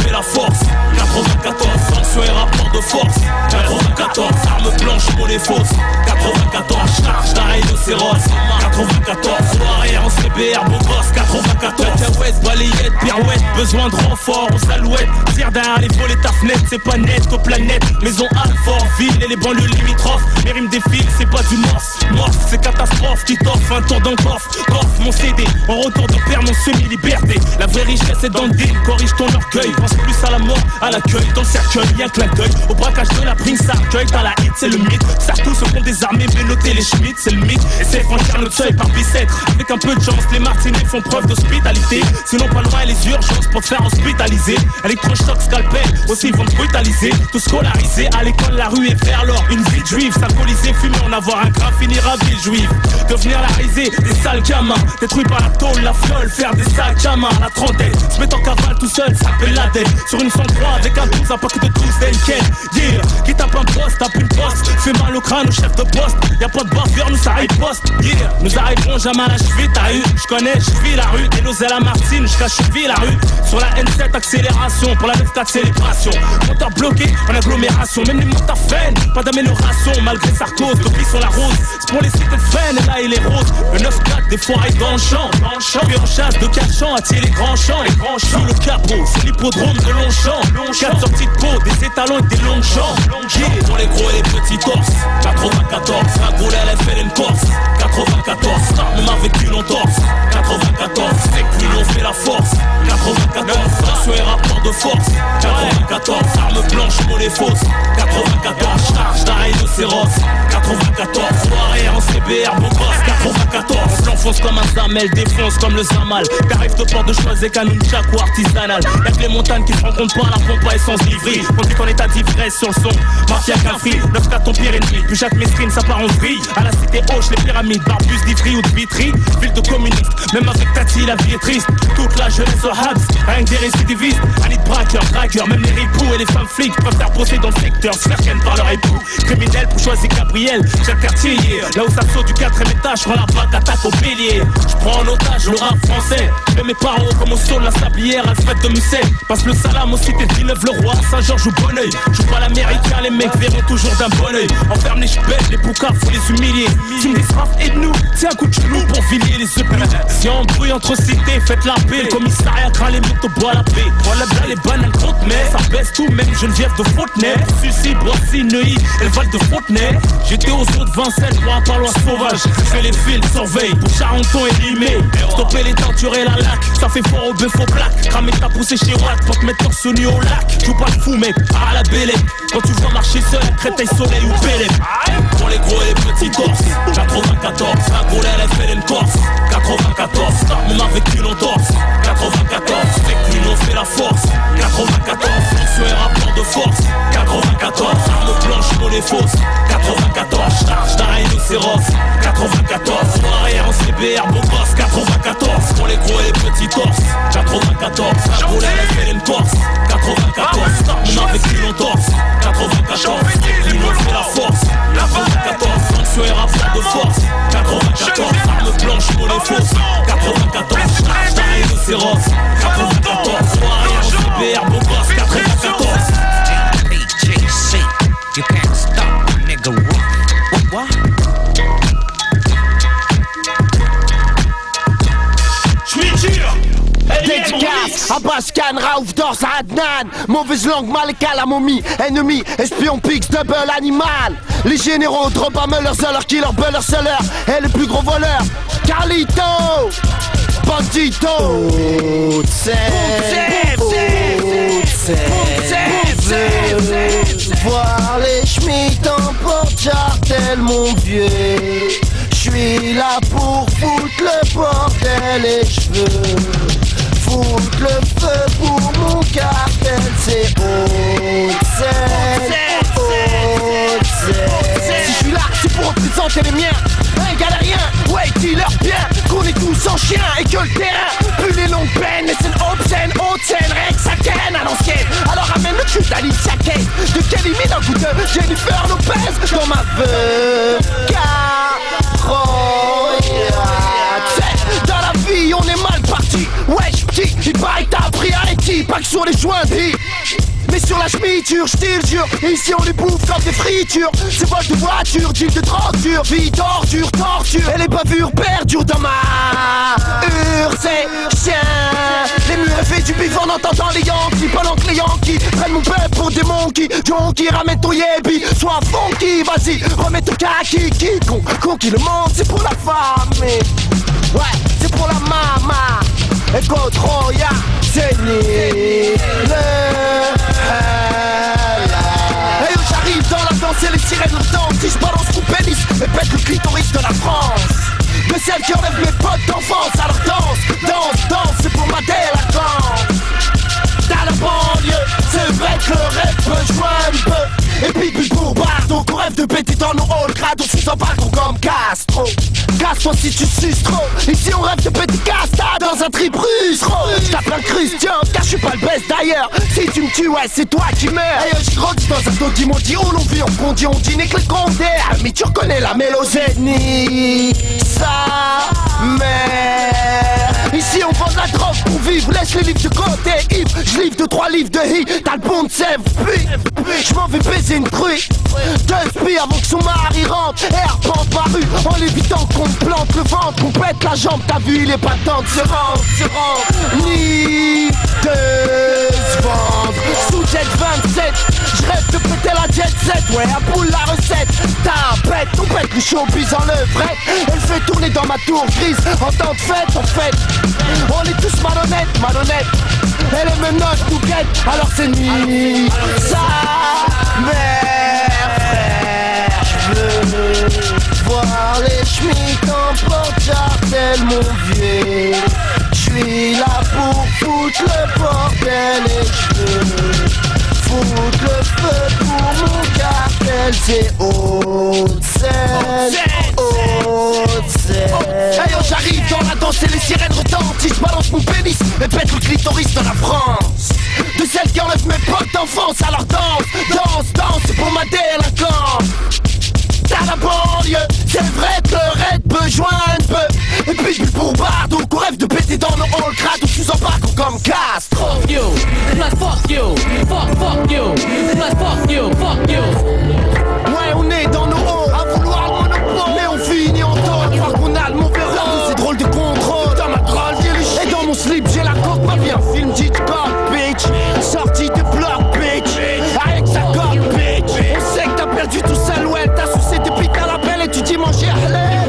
[SPEAKER 13] CBR, beau gosse, 94. Cacahuète, balayette, pirouette, besoin de renfort, on s'alouette. Tire derrière les volets ta fenêtre, c'est pas net aux planètes. Maison Alfort, ville et les banlieues limitrophes. Les rimes défilent, c'est pas du morse. Morse, c'est catastrophe qui t'offre un tour d'un coffre. Coffre mon CD, en retour de père, mon semi-liberté. La vraie richesse est dans le deal, corrige ton orgueil. Pense plus à la mort, à l'accueil, dans le cercueil, y'a que l'accueil. Au braquage de la prime, ça accueille, dans la hit, c'est le mythe. Sartout se font désarmer, mais noter les schmitts, c'est le mythe. Et c'est franchir notre seuil par bicêtre. Avec un peu de chance, les martinets font preuve d'hospitalité. Sinon pas loin les urgences pour te faire hospitaliser. Électrochoc, scalpel, aussi ils vont te brutaliser. Tout scolarisé, à l'école la rue est vers l'or. Une vie de juive, s'alcooliser, fumer, en avoir un grain, finir à ville juive. Devenir la risée, des sales gamins. Détruits par la tôle, la fiole, faire des sacs à main. La trentaine, se mettre en cavale tout seul, ça s'appelle la tête. Sur une 103 avec un 12, un paquet de 12 d'Enken. Yeah, qui tape un poste, tape une poste. Fait mal au crâne au chef de poste. Y'a pas de bavure, nous ça riposte. Yeah, nous arriverons jamais à la cheville, t'as eu. J'connais, j'vis la rue, des et la Martine, jusqu'à cheville la rue. Sur la N7 accélération, pour la 9-4 célébration. Moteur bloqué en agglomération, même les motards freinent, pas d'amélioration malgré Sarkozy, depuis sur la rose. C'est pour les cités de Fresnes, et là il est rose. Le 9-4 des foirailles dans le champ, puis en chasse de 4 champs, attirer les grands champs, sous le capot, c'est l'hippodrome de Longchamp. 4 sorties de peau, des étalons et des longs champs. Pour les gros et les petits torses, 94, la goule elle fait une Corse. 94, même avec une entorse. 94, c'est que lui l'on fait la force. 94, ratio et rapport de force. 94, arme blanche, monnaie fausse. 94, charge d'un rhinocéros. 94, soirée en CBR, beau gosse. 94, l'enfonce comme un Zamel, défonce comme le Zamal. Qu'arrive de port de choisir canon ou artisanal. Y'a que les montagnes qui se rencontrent pas à la pompe à essence livrée. Conduit en état d'ivresse sur le son. Mafia Cafri, 9-4 ton pire ennemi. Puis Jacques Mesrine, ça part en vrille. À la cité Hoche, les pyramides, Barbus d'Ivry ou de Vitry. Ville de communistes, même avec Tati, la vie est triste. Toute la jeunesse au Habs, rien que des récidivistes. Annie de braqueurs, dragueurs, même les ripoux et les femmes flics peuvent faire bosser dans le secteur, se faire ken par leur époux. Criminel pour choisir Gabriel, j'ai le quartier hier. Là où ça saute du 4ème étage, je rends la batte, attaque au bélier. Je prends en otage le rap français. Je mets mes parents comme au sol de la sablière, Alfred de Musset. Passe le salam aux cités de Villeneuve-le-Roi, Saint-Georges ou Bonneuil. Je joue pas l'américain, les mecs verront toujours d'un bon oeil. Enferme les ch'bêtes, les poucaves, faut les humilier. Tu me dis et de nous, tiens un coup de genou pour Villiers les œufs. Si on bruit entre cités, faites la paix. Le commissariat craint les mythes, bois la paix. Voilà bien les bananes contre mais ça baisse tout, même Geneviève de Fontenay. Sucy, Boissy, Neuilly, et le Val de Fontenay. J'étais aux eaux de Vincennes pour un parloir sauvage. Fais les fils, surveille pour Charenton et Limay. Stopper les tentures et la lac, ça fait fort au bœuf au plaque. Cramer ta poussée chez Watt pour te mettre torse nu au lac. Joue pas le fou mec, à la bélette. Quand tu vois marcher seul, Créteil, Soleil ou Bélep. Pour les gros et les petits torses. 94, la goule elle fait une Corse. 94, même avec une entorse. 94, c'est que l'on fait la force. 94, fonction et rapport de force. 94, arme blanche, monnaie fausse. 94, charge d'un rhinocéros. 94, soirée en CBR, beau gosse. 94, pour les gros et les petits torses. 94, la goule elle fait une Corse. 94, même avec une entorse. 94, c'est que l'on fait la force. 94, fonction et rapport de force. 94, arme blanche, monnaie fausse. 94, charge d'un rhinocéros. 94, soirée en CBR, beau gosse. 94.
[SPEAKER 12] PJC, you can't stop, nigga. What?
[SPEAKER 14] Dédicace à Bascan, Raouf, Dors, Adnan. Mauvaise langue, Malika, la momie. Ennemi, espion, pix, double animal. Les généraux, drop à Muller, Zeller, Killer, Buller, Seller. Et le plus gros voleur, Carlito, Bandito. Voir les schmitts en porte-jartel, mon vieux. J'suis là pour foutre le bordel et j'veux foutre le feu pour mon cartel. C'est Haute-Seine. Si j'suis là, c'est pour représenter les miens. Un galérien, ouais, dis-leur bien qu'on est tous en chien et que le terrain pue les longues peines. Mais c'est une Haute-Seine, rien que ça ken à l'ancienne. Alors amène le cul d'Alicia Keys. De quelle limite un coup de Jennifer Lopez dans ma veuve. Dans la vie on est mal parti. Wesh petit, il paraît que t'as appris à Haïti. Pas que sur les joints de hip. Mais sur la chemiture, je te jure, et ici on les bouffe comme des fritures. C'est vol de voiture, deal de drogue dure, vie d'ordure, torture. Et les bavures perdurent dans ma c'est chien. Les murs fait du bif en entendant les Yankees. Pendant que les Yankees prennent mon peuple pour des monkeys. Jonky, ramène ton yébi, sois funky. Vas-y, remets ton kaki. Qui le monde, c'est pour la famille. Ouais, c'est pour la mama. Et Godroya, c'est nul. Hey yo, j'arrive dans la danse et les sirènes retentissent. Si je balance mon pénis et pète le clitoris de la France. De celles qui enlèvent mes potes d'enfance. Alors danse, c'est pour ma délinquance. Dans la banlieue, c'est vrai que le rêve peut jouer un peu. Et puis pour Bardo, qu'on rêve de péter dans nos halls. Grade, on sous un balcon comme Castro. Casse-toi si tu suces trop. Ici on rêve de péter Casta dans un trip russe. J'tape un Christian, car je suis pas le best d'ailleurs. Si tu me tues, ouais, c'est toi qui meurs. Hey, j'ai grandi dans un doggy maudit où l'on vit, on condit, on dîne avec les condés. Mais tu reconnais la mélosénie. Ça, mère. Ici on vend de la drogue pour vivre. Laisse les livres de côté, Yves. Je livre 2-3 livres de hit. T'as le bon de sève, puis je m'en vais baiser une truie. 2 spies avant que son mari rentre. Et arpente ma rue en l'évitant qu'on me plante le ventre, qu'on pète la jambe. T'as vu, il est pas temps de se rendre. Ni de se vendre. Sous jet 27, je rêve de péter la jet set. Ouais, à boule la recette. T'as on pète le showbiz en levrette. Elle fait tourner dans ma tour grise. En temps de fête, en fait. On est tous malhonnêtes. Et les menottes nous guettent. Alors c'est nuit. Ça, mère, frère. Je veux voir les schmitts en porte-jartel, mon vieux. J'suis là pour foutre le bordel. Et j'veux foutre le feu pour mon cartel. C'est Haute-Seine. Hey yo, j'arrive dans la danse et les sirènes retentissent. Je balance mon pénis et pète le clitoris de la France. De celles qui enlèvent mes potes d'enfance. Alors danse, c'est pour ma délinquance. Dans la banlieue, c'est vrai que le raid peut joindre peu. Et puis pour Bardo, qu'on rêve de péter dans nos halls. Crade ou sous un parcours comme Castro.
[SPEAKER 2] Fuck you, fuck you, fuck you, fuck you, fuck you.
[SPEAKER 14] Ouais, on est dans nos halls, à vouloir le monopole. Mais on finit en tôle, croire qu'on a le mauvais rôle. C'est drôle de contrôle, dans ma drôle et dans mon slip j'ai la coque, pas bien film Hitchcock, bitch. Sortie de bloc, bitch. Avec sa coque, bitch. On sait que t'as perdu tout seul, ouais. T'as sucé depuis qu'à l'appel et tu dis manger à l'air.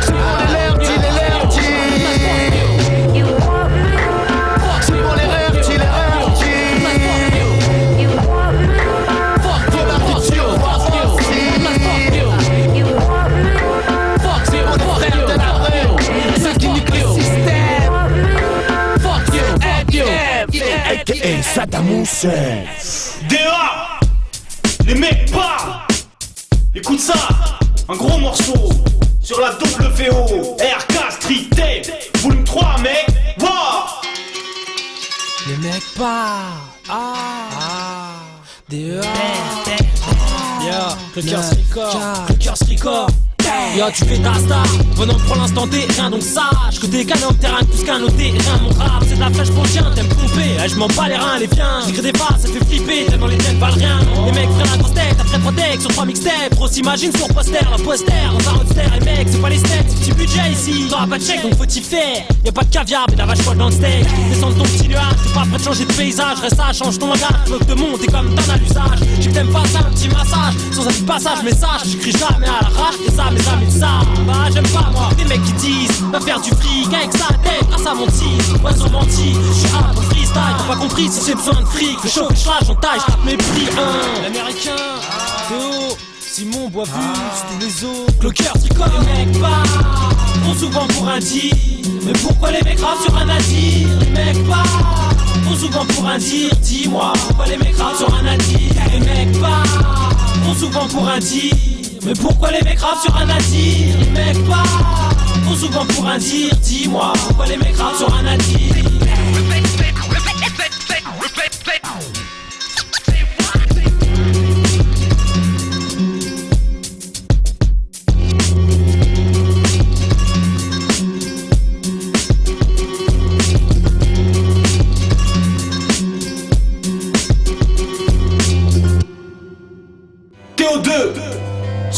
[SPEAKER 14] C'est pour les lerdis. C'est pour les lerdis.
[SPEAKER 3] A.K.A. Saddam Hussein.
[SPEAKER 1] DA, les mecs parlent. Écoute ça, un gros morceau sur la WVO RK Street Tape, volume 3 mec, wow.
[SPEAKER 2] Les mecs parlent. DA. Cluckers Record. Yo, tu fais ta star, venant pour l'instant T, rien donc sache que t'es qu'un homme terrain, plus qu'un noté, rien mon rap, c'est de la flèche pour le chien, t'aimes pomper, je m'en bats les reins, les viens, j'écris des phrases, ça fait flipper, t'aimes dans les têtes, valent rien, les mecs frère la grosse tête, après 3 decks sur 3 mixtapes, trop s'imagine sur poster, la poster, dans un roadster, les mecs, c'est pas les steaks, c'est petit budget ici, t'auras pas de chèque donc faut t'y faire, y'a pas de caviar, mais la vache folle dans le steak, descends de ton petit nuage, t'es pas prêt de changer de paysage, reste ça, change ton langage, veux que te monter comme t'en as l'usage, j'ai que t'aimes pas ça, un petit massage, sans un petit passage, message, j'écris jamais à l'arrache, et ça, mes amis, ça. Bah j'aime pas moi, des mecs qui disent va faire du fric avec sa tête grâce à mon tease. Ouais ils ont menti, je suis à ton freestyle. T'as pas compris si j'ai besoin de fric, fais chaud, je taille, mes prix 1. L'américain, Théo, Simon, Boisvue, tous les autres. Clocker, Tricot, les mecs parlent, trop souvent pour un dire. Mais pourquoi les mecs rappent sur un nadir? Les mecs parlent, trop souvent pour un dire. Dis-moi, pourquoi les mecs rappent sur un nadir? Les mecs parlent, trop souvent pour un dire. Mais pourquoi les mecs rappent sur un nadir? Les mecs parlent, trop souvent pour un dire. Dis-moi, pourquoi les mecs rappent sur un nadir?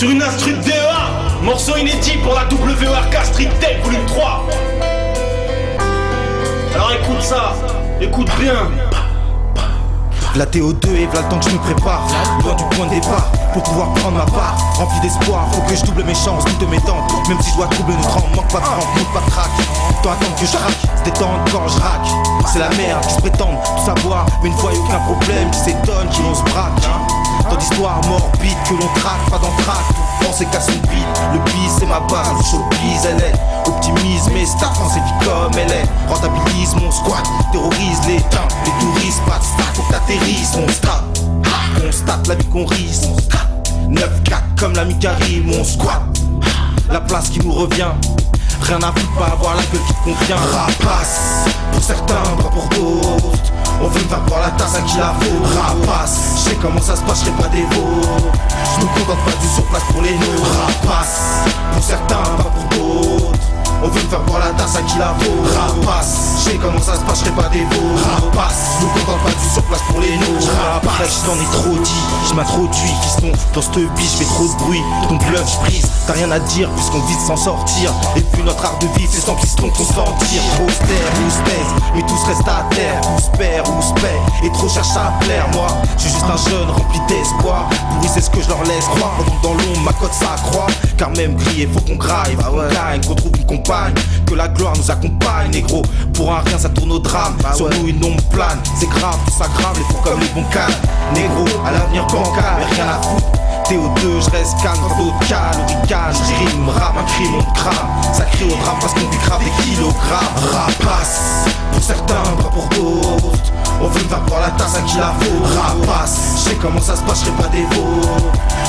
[SPEAKER 1] sur une instru de DEA. Morceau inédit pour la WERK Street Tape volume 3. Alors écoute ça, écoute bien.
[SPEAKER 15] La TO2 et v'là le temps que je me prépare. Loin du point de départ, pour pouvoir prendre ma part. Rempli d'espoir, faut que je double mes chances, doute mes temps. Même si je dois troubler notre rang, manque pas de francs, manque pas de trac. Tant attendre que je raque, se détendre quand je raque. C'est la merde qui se prétendent tout savoir, mais une fois y'a aucun problème, qui s'étonne, qui l'on se braque. Tant d'histoires morbides que l'on traque, pas d'entraque. On s'est cassé une bite, le bis c'est ma base, le showbiz elle est. Optimisme et stat, on s'est dit comme elle est. Rentabilise mon squat, terrorise les temps, les touristes, pas de stack, faut que t'atterrisses. On constate la vie qu'on risque. 9-4 comme l'ami Karim, on squat. La place qui nous revient. Rien à foutre, pas avoir la gueule qui te convient. Rapace, pour certains, pas pour d'autres. On veut me faire boire la tasse à qui la vaut. Rapace, je sais comment ça se passe, je serai pas dévot. Je me contente pas du surplace pour les nôtres. Rapace, pour certains, pas pour d'autres. On veut me faire boire la tasse à qui la vaut. Rapace, je sais comment ça se passe, je serai pas dévot. Rapace, je me contente pas du surplace pour les nôtres. Rapace, je t'en ai trop dit, je m'introduis, fiston. Dans cette biche, je fais trop de bruit, ton bluff, je prise. T'as rien à dire puisqu'on vit de s'en sortir. Et puis notre art de vivre, c'est sans piston qu'on s'en tire. Austère, ou se taise, mais tous restent à terre. Ou se perd, ou se paie, et trop cherche à plaire. Moi, je suis juste un jeune rempli d'espoir. Pourri, c'est ce que je leur laisse croire. Pendant dans l'ombre, ma cote s'accroît. Car même griller, faut qu'on graille, qu'on gagne, qu'on trouve une compagne. Que la gloire nous accompagne, négro. Pour un rien, ça tourne au drame. Sur nous, une ombre plane. C'est grave, tout ça grave, les fous comme les bons cannes. Négro, à l'avenir bancal, mais rien à foutre. TO2, je reste calme, quand d'autres calent, ricane, je rime, rame, un crime, on crame. Ça crie au drame parce qu'on vit grave des kilogrammes. Rapace, pour certains, pas pour d'autres. On veut me faire boire la tasse à qui la vaut. Rapace, je sais comment ça se passe, je serai pas dévot.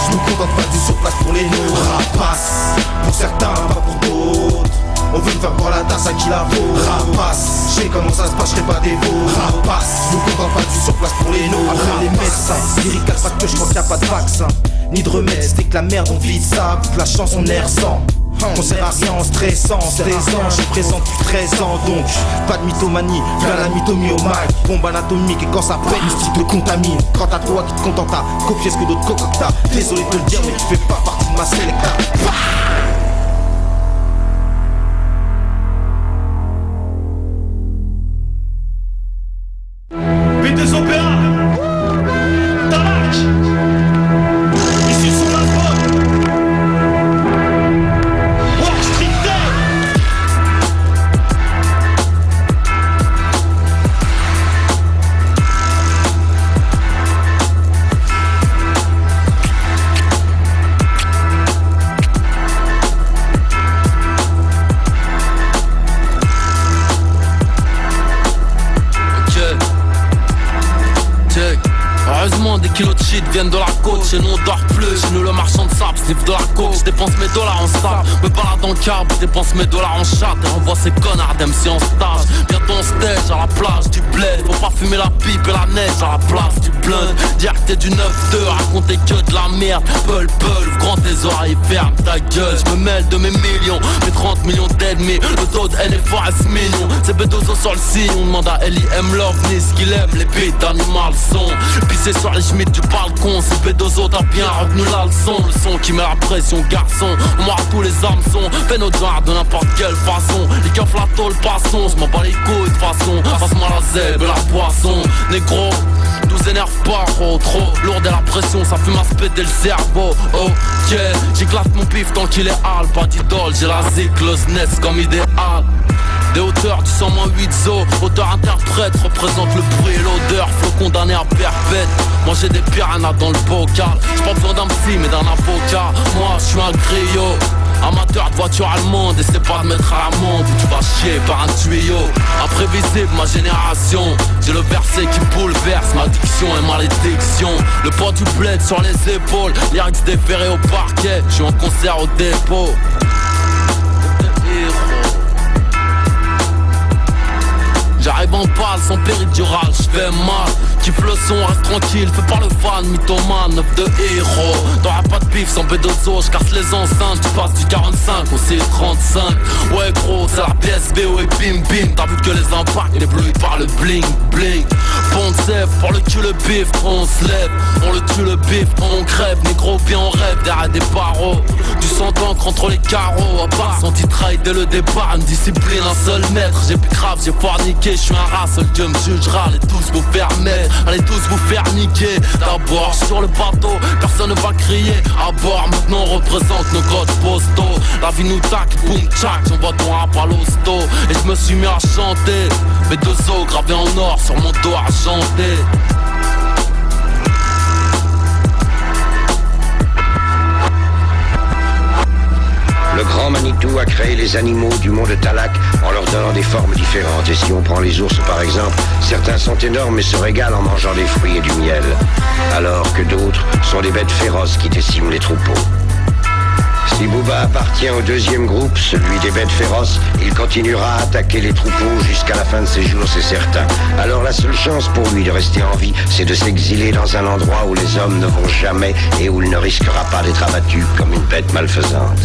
[SPEAKER 15] Je me contente pas du surplace pour les nôtres. Rapace, pour certains, pas pour d'autres. On veut me faire boire la tasse à qui la vaut. Rapace, je sais comment ça se passe, je serai pas dévot. Rapace, je me contente pas du surplace pour les nôtres. Après les médecins, lyrical pas que je crois qu'il y a pas de vaccin ni de remède, c'était que la merde on vit ça. Toute la chance on est ressent. On sert à rien en stressant, je suis présent depuis 13 ans donc pas de mythomanie, viens la mythomie au mic. Bombe anatomique et quand ça pète, le style te contamine. Quant à toi qui te contente à copier ce que d'autres concoctent. Désolé de te le dire mais tu fais pas partie de ma sélecta.
[SPEAKER 1] P2 Opéra, Tabac, ici sur la zone, Work Street Day.
[SPEAKER 2] Heureusement des kilos de shit viennent de la côte. Chez nous on dort plus, chez nous le marchand de sable sniff de la coke. Je dépense mes dollars en sable, me balade en cab. Je dépense mes dollars en chatte et renvoie ces connards d'MC en stage. Bientôt on stage à la plage du bled. Faut pas fumer la pipe et la neige à la place du blunt. Dire que t'es du 9-2, raconter que de la merde. Peul, ouvre grand tes oreilles, ferme ta gueule. Je me mêle de mes millions, mes 30 millions d'ennemis. Le taux de NFA est mignon. C'est Bedozo sur le signe, on demande à L.I.M. Love ni ce qu'il aime. Les bêtes d'animal sont pissés sur les schmitts du balcon. C'est Bedozo, t'as bien retenu la leçon. Le son qui met la pression, garçon. On mord tous les hameçons. Fais notre genre de n'importe quelle façon. Les keufs, la tôle, passons. J'm'en bats les couilles de façon. Passe-moi la zèbre et la poisson. Négro, 12 énerve pas, trop lourde et la pression, ça fume à se péter le cerveau. Ok, j'éclate mon pif tant qu'il est hal. Pas d'idole, j'ai la zik, le SNES comme idéal. Des hauteurs du 100-8 zo, auteur-interprète, représente le bruit et l'odeur, flow condamné à perpète. Moi j'ai des piranhas dans le bocal, j'ai pas besoin d'un psy mais d'un avocat. Moi je suis un griot, amateur de voiture allemande, essaie pas de mettre à l'amende ou tu vas chier par un tuyau. Imprévisible ma génération, j'ai le verset qui bouleverse ma diction et malédiction. Le poids du bled sur les épaules, lyrics déférés au parquet, je suis en concert au dépôt. J'arrive en balle sans péridural, j'fais mal. Kiffe le son, reste tranquille, fais pas le fan, mythomane, 9 de héros. T'auras pas de bif sans Bedozo, j'casse les enceintes, j'passe du 45 au C35. Ouais gros, c'est la PSB, ouais bim bim. T'as vu que les impacts éblouis par le bling bling. Ponte sève. Pour le cul le bif, on se lève. On le tue le bif, on crève. Négro bien on rêve derrière des barreaux. Du sang d'encre entre les carreaux. À part senti trahi dès le départ. Une discipline, un seul maître. J'ai plus grave, j'ai forniqué. J'suis un rat, seul Dieu me jugera. Allez tous vous faire mettre, allez tous vous faire niquer. D'abord sur le bateau, personne ne va crier. À bord, maintenant on représente nos codes postaux. La vie nous tac, boum tchac, j'envoie ton rap à l'hosto. Et je me suis mis à chanter. Mes deux os gravés en or sur mon dos argenté.
[SPEAKER 16] Le grand Manitou a créé les animaux du monde Talak en leur donnant des formes différentes. Et si on prend les ours par exemple, certains sont énormes et se régalent en mangeant des fruits et du miel, alors que d'autres sont des bêtes féroces qui déciment les troupeaux. Si Booba appartient au deuxième groupe, celui des bêtes féroces, il continuera à attaquer les troupeaux jusqu'à la fin de ses jours, c'est certain. Alors la seule chance pour lui de rester en vie, c'est de s'exiler dans un endroit où les hommes ne vont jamais et où il ne risquera pas d'être abattu comme une bête malfaisante.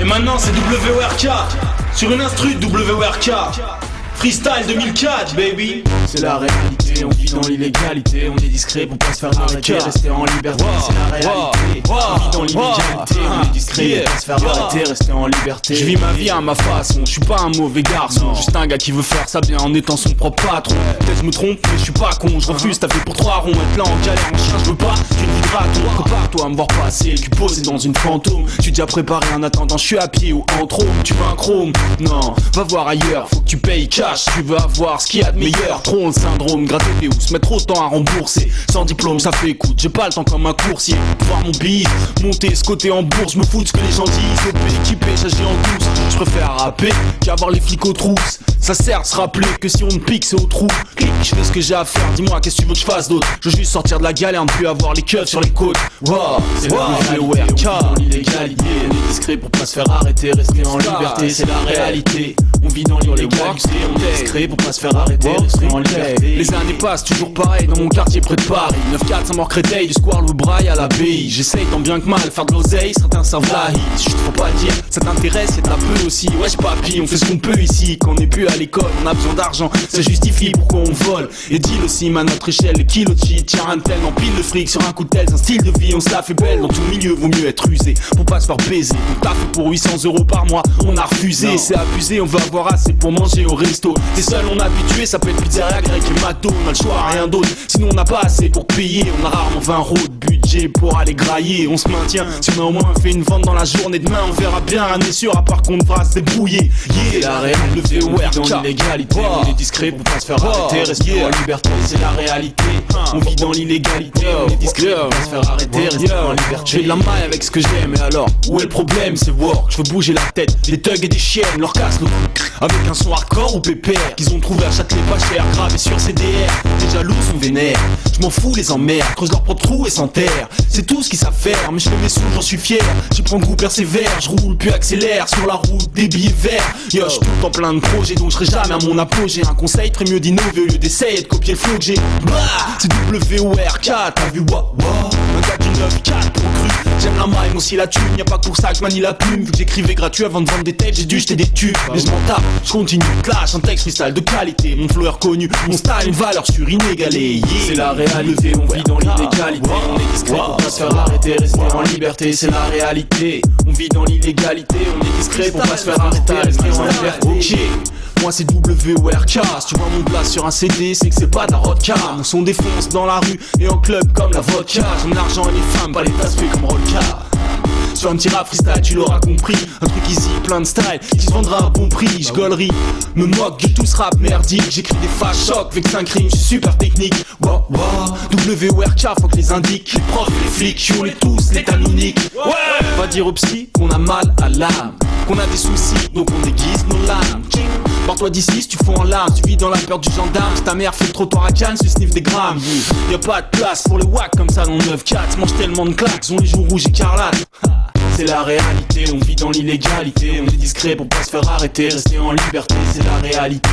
[SPEAKER 1] Maintenant c'est WRK, sur une instru de WRK. Freestyle 2004, baby.
[SPEAKER 3] C'est la réalité, on vit dans l'illégalité. On est discret pour pas se faire arrêter, rester en liberté. C'est la réalité, on vit dans l'illégalité. On est discret pour pas se faire arrêter, rester en liberté. Je vis ma vie à ma façon, je suis pas un mauvais garçon. Juste un gars qui veut faire ça bien en étant son propre patron. Peut-être je me trompe, mais je suis pas con. Je refuse, t'as fait pour 3 ronds. Être là en galère, en chien, je veux pas. Tu ne vivras ton prépare-toi à me voir passer. Tu posé dans une fantôme. J'suis déjà préparé en attendant, je suis à pied ou en trône. Tu veux un chrome? Non, va voir ailleurs, faut que tu payes cash. Tu veux avoir ce qu'il y a de meilleur. Trop le syndrome, gratter des housses, mettre autant à rembourser. Sans diplôme, ça fait écoute, j'ai pas le temps comme un coursier. Voir mon bise, monter ce côté en bourse. Je me fous de ce que les gens disent, le pays équipé, j'agis en douce. Je préfère rapper qu'avoir les flics aux trousses. Ça sert de se rappeler que si on me pique, c'est au trou. Clic, je fais ce que j'ai à faire, dis-moi qu'est-ce que tu veux que je fasse d'autre. Je veux juste sortir de la galère, ne plus avoir les keufs sur les côtes. Wow, c'est la réalité, dans l'illégalité. On est discret pour pas se faire arrêter, rester en liberté, c'est la réalité. On vit dans l'illégalité, on est discret pour pas se faire arrêter, rester en liberté. Les années passent toujours pareil dans mon quartier près de Paris. 9-4, Saint-Maur-Créteil, du square Loubraille à l'abbaye. J'essaye tant bien que mal faire de l'oseille, certains savent la hit. Juste faut pas le dire, ça t'intéresse, y'a de la peu aussi. Wesh papy, on fait ce qu'on peut ici. Quand on est plus à l'école, on a besoin d'argent, ça justifie pourquoi on vole. Et dis-le aussi, à notre échelle, les kilos de shit. Tiens un tel, empile le fric sur un coup de tel. C'est un style de vie, on se la fait belle. Dans tout milieu, vaut mieux être usé pour pas se faire baiser. On taffe pour 800 € par mois, on a refusé. C'est abusé, on veut avoir assez pour manger au resto. T'es seul, on est habitué, ça peut être pizzeria, grec et mato. On a le choix, rien d'autre, sinon on n'a pas assez pour payer. On a rarement 20 € de budget pour aller grailler. On se maintient, si on a au moins fait une vente dans la journée. Demain on verra bien, rien n'est sûr, à part qu'on devra se débrouiller. C'est la réalité, on vit dans l'illégalité. On est discret pour pas se faire arrêter, rester en liberté, c'est la réalité. On vit dans l'illégalité, on est discret pour pas se faire arrêter, rester en liberté. J'ai de la maille avec ce que j'aime, et alors, où est le problème? C'est work, je veux bouger la tête. Des thugs et des chiennes, leur casse le cou. Avec un son hardcore ou pépère, qu'ils ont trouvé à Châtelet pas cher, gravé sur CDR. Des jaloux sont vénères, je m'en fous les emmerdes, creuse leur propre trou et s'enterre. C'est tout ce qu'ils savent faire, mais je fais mes sous, j'en suis fier. J'y prends goût, persévère, je roule puis accélère sur la route des billets verts. Yo, je suis tout le temps plein de projets, donc je serai jamais à mon apogée. Un conseil, très mieux d'innover au lieu d'essayer de copier le flow que j'ai. Bah, c'est WORK, t'as vu what? Un gars du 9-4 pour cru. J'aime la maille, aussi la thune, y'a pas pour ça que je manie la plume. Vu que j'écrivais gratuit avant de vendre des têtes, j'ai dû jeter des tubes. Mais je m'en tape, je continue, clash, un texte freestyle de qualité. Mon flow est reconnu, mon style une valeur sur inégalée. Yeah. C'est la réalité, on vit dans l'illégalité. On est discret pour pas se faire arrêter, rester en liberté, c'est la réalité. On vit dans l'illégalité, on est discret pour pas se faire arrêter, rester en liberté. Ok. Moi c'est WRK, si tu vois mon place sur un CD, c'est que c'est pas de la vodka. Mon son défonce dans la rue et en club comme la vodka. J'ai l'argent et les femmes, pas les tasses comme Rolka. Sur un petit rap freestyle, tu l'auras compris. Un truc easy, plein de style, qui se vendra à un bon prix. J'gaulerie, me moque de tout ce rap merdique. J'écris des fâches chocs avec 5 rimes, j'suis super technique. Wow, wow, WRK, faut que les indique. Les profs, les flics, on est tous l'état unique. Ouais, va dire au psy qu'on a mal à l'âme.
[SPEAKER 1] qu'on a des soucis, donc on déguise nos larmes. Pars-toi d'ici si tu fous en larmes, tu vis dans la peur du gendarme. Si ta mère fait le trottoir à Cannes, tu sniffes des grammes. Y'a pas de place pour les wacks comme ça dans 9-4. Mange tellement de claques, ont les joues rouges écarlates. C'est la réalité, on vit dans l'illégalité. On est discret pour pas se faire arrêter, rester en liberté, c'est la réalité.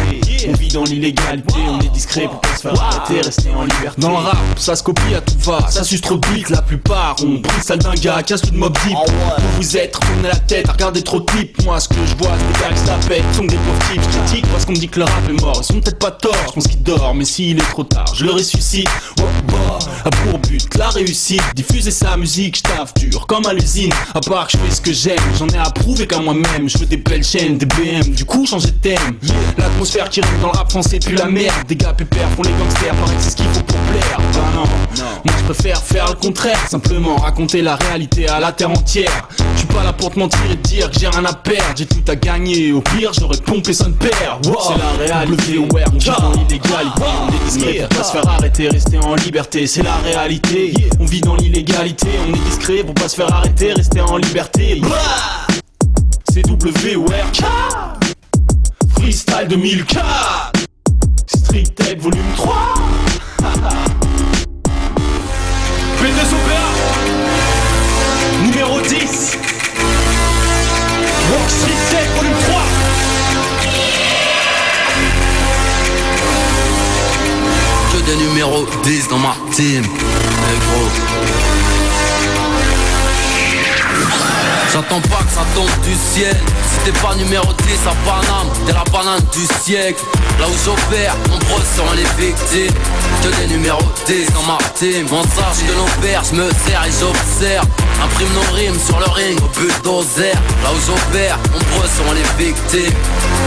[SPEAKER 1] On vit dans l'illégalité, on est discret pour pas se faire arrêter, rester en liberté. Dans le rap, ça se copie à tout va, ça suce trop vite la plupart. On brille sale d'un gars, casse tout de mob deep. Vous êtes retourné la tête, à regarder trop de clips. Moi ce que je vois, c'est des gars qui se la pètent, sont des pauvres types. Je critique parce qu'on me dit que le rap est mort. Ils sont peut-être pas tort, je pense qu'ils dorment, mais s'il est trop tard, je le ressuscite. A pour but la réussite, diffuser sa musique, je taffe dur comme à l'usine. À part que je fais ce que j'aime, j'en ai à prouver qu'à moi-même. Je veux des belles chaînes, des BM, du coup changer de thème. L'atmosphère qui règne dans le rap français pue la merde. Des gars pépères font les gangsters, paraît que c'est ce qu'il faut pour plaire. Bah non, moi je préfère faire le contraire, simplement raconter la réalité à la terre entière. Je suis pas là pour te mentir et te dire que j'ai rien à perdre, j'ai tout à gagner, au pire j'aurais pompé son père. C'est la réalité, ouais, on vit dans l'illégalité. On est discret pour pas se faire arrêter, rester en liberté, c'est la réalité. On vit dans l'illégalité, on est discret pour pas se faire arrêter, rester en liberté. C'est WRK Freestyle 2004 Street Tech volume 3 P2 Opéra Numéro 10 Walk Street Tech volume 3.
[SPEAKER 2] Que des numéros 10 dans ma team, négro. J'attends pas que ça tombe du ciel. Si t'es pas numéro 10 à Paname, t'es la banane du siècle. Là où j'opère, nombreux sont les victimes. Que des numéros 10 dans ma team. On sache que nos pères, je me sers et j'observe. Imprime nos rimes sur le ring au bulldozer. Là où j'opère, nombreux sont les victimes.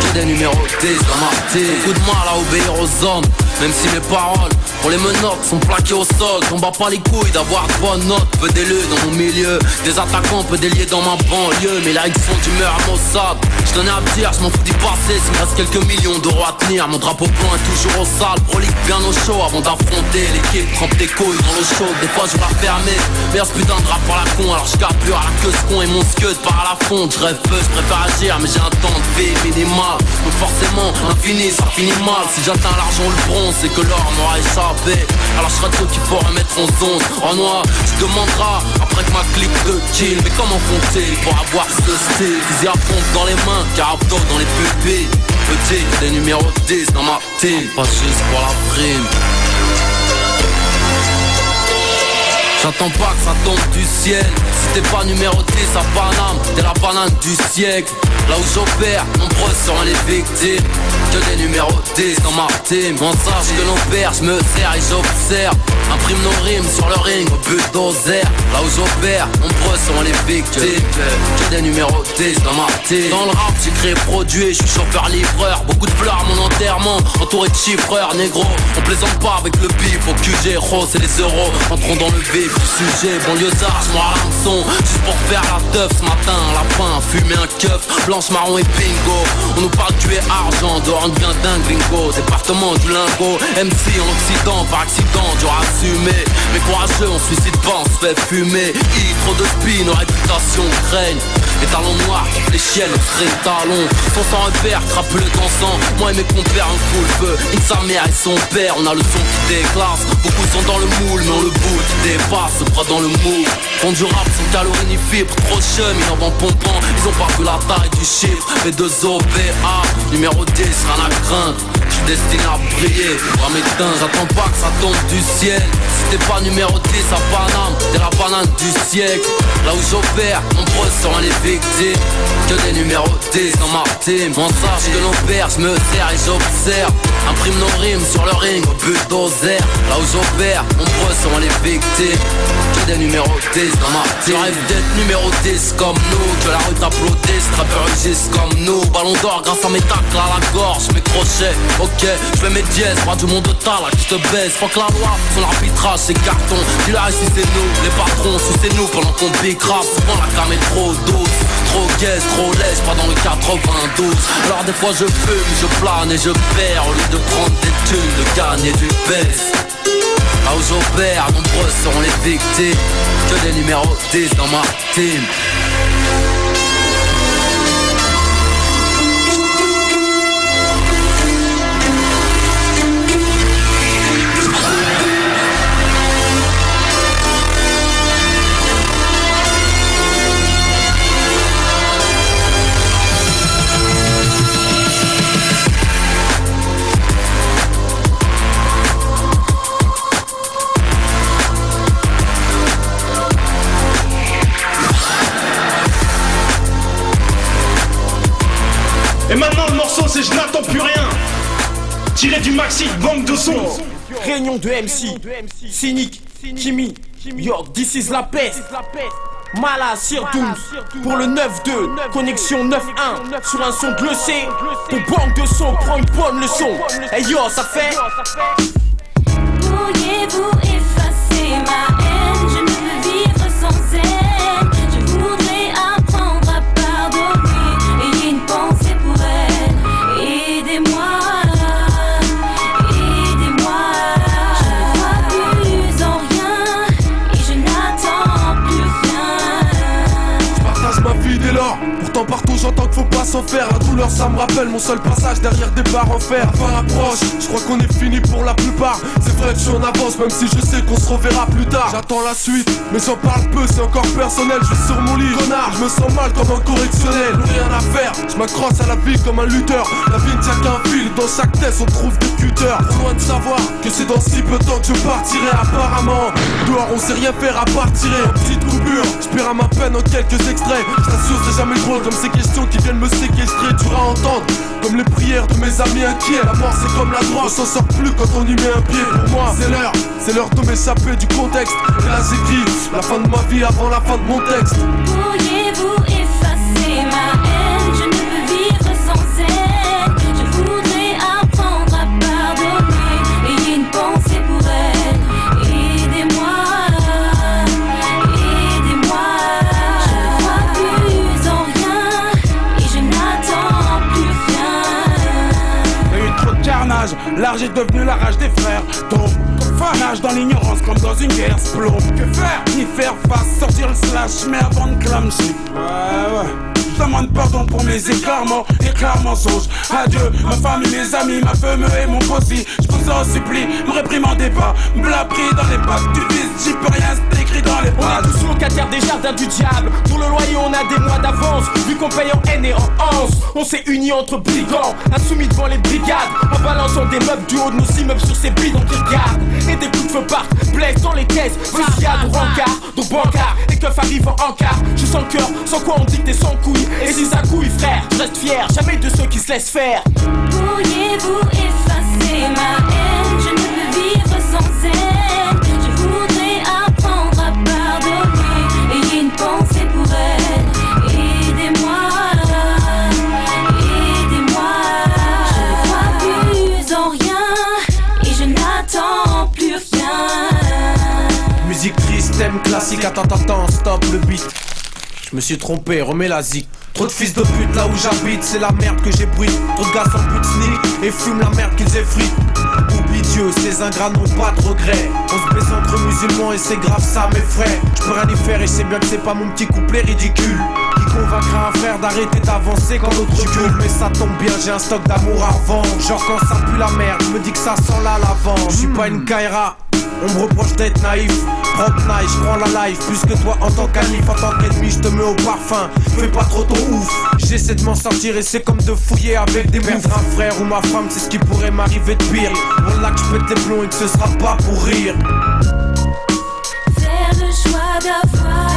[SPEAKER 2] Que des numéros 10 dans ma team. Beaucoup de mal à obéir aux hommes, même si mes paroles pour les menottes sont plaquées au sol. On bat pas les couilles d'avoir de bonnes notes. Peu d'élus dans mon milieu, des attaquants, peu déliés dans ma banlieue. Mais là ils sont d'humeur à Mossad. Je tenais à dire, je m'en fous d'y passer. S'il me reste quelques millions d'euros à tenir, mon drapeau blanc est toujours au sale. Prolique bien au chaud avant d'affronter l'équipe. Trempe tes couilles dans l'eau chaude, des fois je vais la fermer. Mais ce putain de rap par la con, alors je carbure à la queue ce con et mon scud part à la fonte. Je rêve peu, je préfère agir, mais j'ai un temps de vie minimal. Donc forcément, infini, ça finit mal. Si j'atteins l'argent ou le bronze, c'est que l'or m'aura échappé. Alors je serai trop qu'il faut remettre en zone. En noir, tu demanderas après que ma clique de kill. Mais comment font-ils pour avoir ce style? Fusil à pompe dans les mains, carabdo dans les pupilles. Petit, des numéros 10 dans ma team, pas juste pour la prime. J'attends pas que ça tombe du ciel. Si t'es pas numéro 10 à Paname, t'es la banane du siècle. Là où j'opère, nombreux seront les victimes. Que des numéros 10 dans ma team. On sache que nos pères, je me sers et j'observe. Imprime nos rimes sur le ring au bulldozer. Là où j'opère, nombreux seront les victimes. Que des numéros 10 dans ma team. Dans le rap, j'ai créé produit, je suis chauffeur-livreur. Beaucoup de fleurs à mon enterrement, entouré de chiffreurs, négro. On plaisante pas avec le bif au QG, rose et les euros. Entrons dans le vif du sujet, banlieusard, je m'en hameçon. Juste pour faire la teuf ce matin, lapin, fumer un keuf, blanche, marron et bingo. On nous parle tuer argent, dehors on devient dingue, bingo. Département du lingot, MC en Occident, par accident, dur à assumer. Mais courageux, on suicide pas, on se fait fumer. Trop de spi, nos réputations craignent. Les talons noirs, toutes les chiennes, string talons. Son sang repère, crapuleux dansant. Moi et mes compères, on fout le feu. Une sa mère et son père, on a le son qui déclasse. Beaucoup sont dans le moule, mais on le bout qui dépasse. Bras dans le mou, font du rap sans calories ni fibres. Trop chum, ils en vendent pompant. Ils ont pas vu la taille du chiffre. P2OPA, numéro 10, rien à craindre. J'suis destiné à briller, pas m'éteindre. J'attends pas que ça tombe du ciel. Si t'es pas numéro 10 à Paname, t'es la banane du siècle. Là où j'opère, nombreux seront les victimes. Que des numéros 10 dans ma team. On sache que nos pères, je me sers et j'observe. Imprime nos rimes sur le ring au bulldozer. Là où j'opère, nombreux seront les victimes. Que des numéros 10 dans ma team. Je rêve d'être numéro 10 comme nous. Que la rue t'applaudisse, rappeurs rugissent comme nous. Ballon d'or grâce à mes tacles à la gorge, mes crochets. Ok, je fais mes dièses, pas du monde de tas là qui te baisse. Fuck la loi, son arbitrage c'est carton. Dis là ici c'est nous, les patrons, sucez-nous pendant qu'on big rap. Souvent la cam est trop douce, trop gaze, trop lèche, pas dans le 92. Alors des fois je fume, je plane et je perds. Au lieu de prendre des thunes, de gagner du baisse. Là où j'opère, nombreux seront les victimes. Que des numéros 10 dans ma team.
[SPEAKER 1] morceau c'est je n'attends plus rien. Tiré du maxi de banque de son.
[SPEAKER 14] Réunion de MC, Cynic, Kimi, yo, this is la peste. Mala, Sirdoums, pour le 9-2, connexion 9-1, sur un son glissé. Ton banque de son, prends une bonne leçon. Hey yo, ça fait.
[SPEAKER 6] Pourriez-vous effacer ma haine? Je ne peux vivre sans elle. Je voudrais apprendre à pardonner. Ayez une pensée pour elle. Aidez-moi.
[SPEAKER 10] Pourtant partout j'entends qu'il faut pas s'en faire. La douleur ça me rappelle mon seul passage derrière des barres en fer. La fin approche, je crois qu'on est fini pour la plupart. C'est vrai que je suis en avance même si je sais qu'on se reverra plus tard. J'attends la suite, mais j'en parle peu, c'est encore personnel. Je suis sur mon lit, connard, je me sens mal comme un correctionnel. Rien à faire, je m'accroche à la vie comme un lutteur. La vie ne tient qu'un fil, dans chaque test on trouve des cutters. Trop loin de savoir que c'est dans si peu de temps que je partirai apparemment. Dehors on sait rien faire à part tirer. Petite coupure, je perds à ma peine en quelques extraits. Je t'assure c'est jamais drôle comme ces questions qui viennent me séquestrer. Tu vas entendre comme les prières de mes amis inquiets. La mort c'est comme la drogue, on s'en sort plus quand on y met un pied. Pour moi c'est l'heure de m'échapper du contexte. Et là j'écris la fin de ma vie avant la fin de mon texte.
[SPEAKER 6] Pourriez-vous effacer ma haine? Je ne peux vivre sans elle. Je voudrais apprendre à pardonner. Ayez une pensée pour elle. Aidez-moi.
[SPEAKER 17] L'argent est devenu la rage des frères. Donc, fanage dans l'ignorance comme dans une guerre. Splom. Que faire? Ni faire face, sortir le slash, mais avant de clamser. Ouais. Je demande pardon pour mes écartements, éclats mensonges. Adieu, ma famille, mes amis, ma femme et mon possi. Je vous en supplie, me réprimandez pas. Me l'a pris dans les pattes du vice, j'y peux rien, c'est écrit dans les pattes.
[SPEAKER 14] On est tous locataires des jardins du diable. Pour le loyer, on a des mois d'avance. Vu qu'on paye en haine et en hanse, on s'est unis entre brigands, insoumis devant les brigades. En balançant des meubles du haut de nos immeubles sur ces bidons qui regardent. Et des coups de feu partent, blessent dans les caisses. Fusillade ou rencard, donc bancard. Les keufs arrivent en encart. Je sens le cœur, sans quoi on dit que t'es sans couilles. Et si ça couille, frère, je reste fier, jamais de ceux qui se laissent faire.
[SPEAKER 6] Pourriez-vous effacer ma haine? Je ne peux vivre sans elle. Je voudrais apprendre à pardonner. Ayez une pensée pour elle. Aidez-moi. Aidez-moi. Je ne crois plus en rien. Et je n'attends plus rien.
[SPEAKER 14] Musique triste, thème classique. Attends, stop le beat. Je me suis trompé, remets la zik. Trop de fils de pute là où j'habite, c'est la merde que j'ébruite. Trop de gars sans but sneak et fument la merde qu'ils effritent. Oublie Dieu, ces ingrats n'ont pas de regrets. On se baisse entre musulmans et c'est grave ça mes frères. J'peux rien y faire et c'est bien que c'est pas mon petit couplet ridicule qui convaincra un frère d'arrêter d'avancer quand l'autre recule. Mais ça tombe bien, j'ai un stock d'amour à vendre. Genre quand ça pue la merde, je me dis que ça sent la lavande. J'suis pas une Kaira, on me reproche d'être naïf. Propre nice, j'prends la life plus que toi en tant qu'alif. En tant qu'ennemi, j'te mets au parfum. Fais pas trop ton ouf. J'essaie de m'en sortir et c'est comme de fouiller avec des moufs. Un frère ou ma femme, c'est ce qui pourrait m'arriver de pire. Voilà que j'pète les plombs et que ce sera pas pour rire.
[SPEAKER 6] Faire le choix d'avoir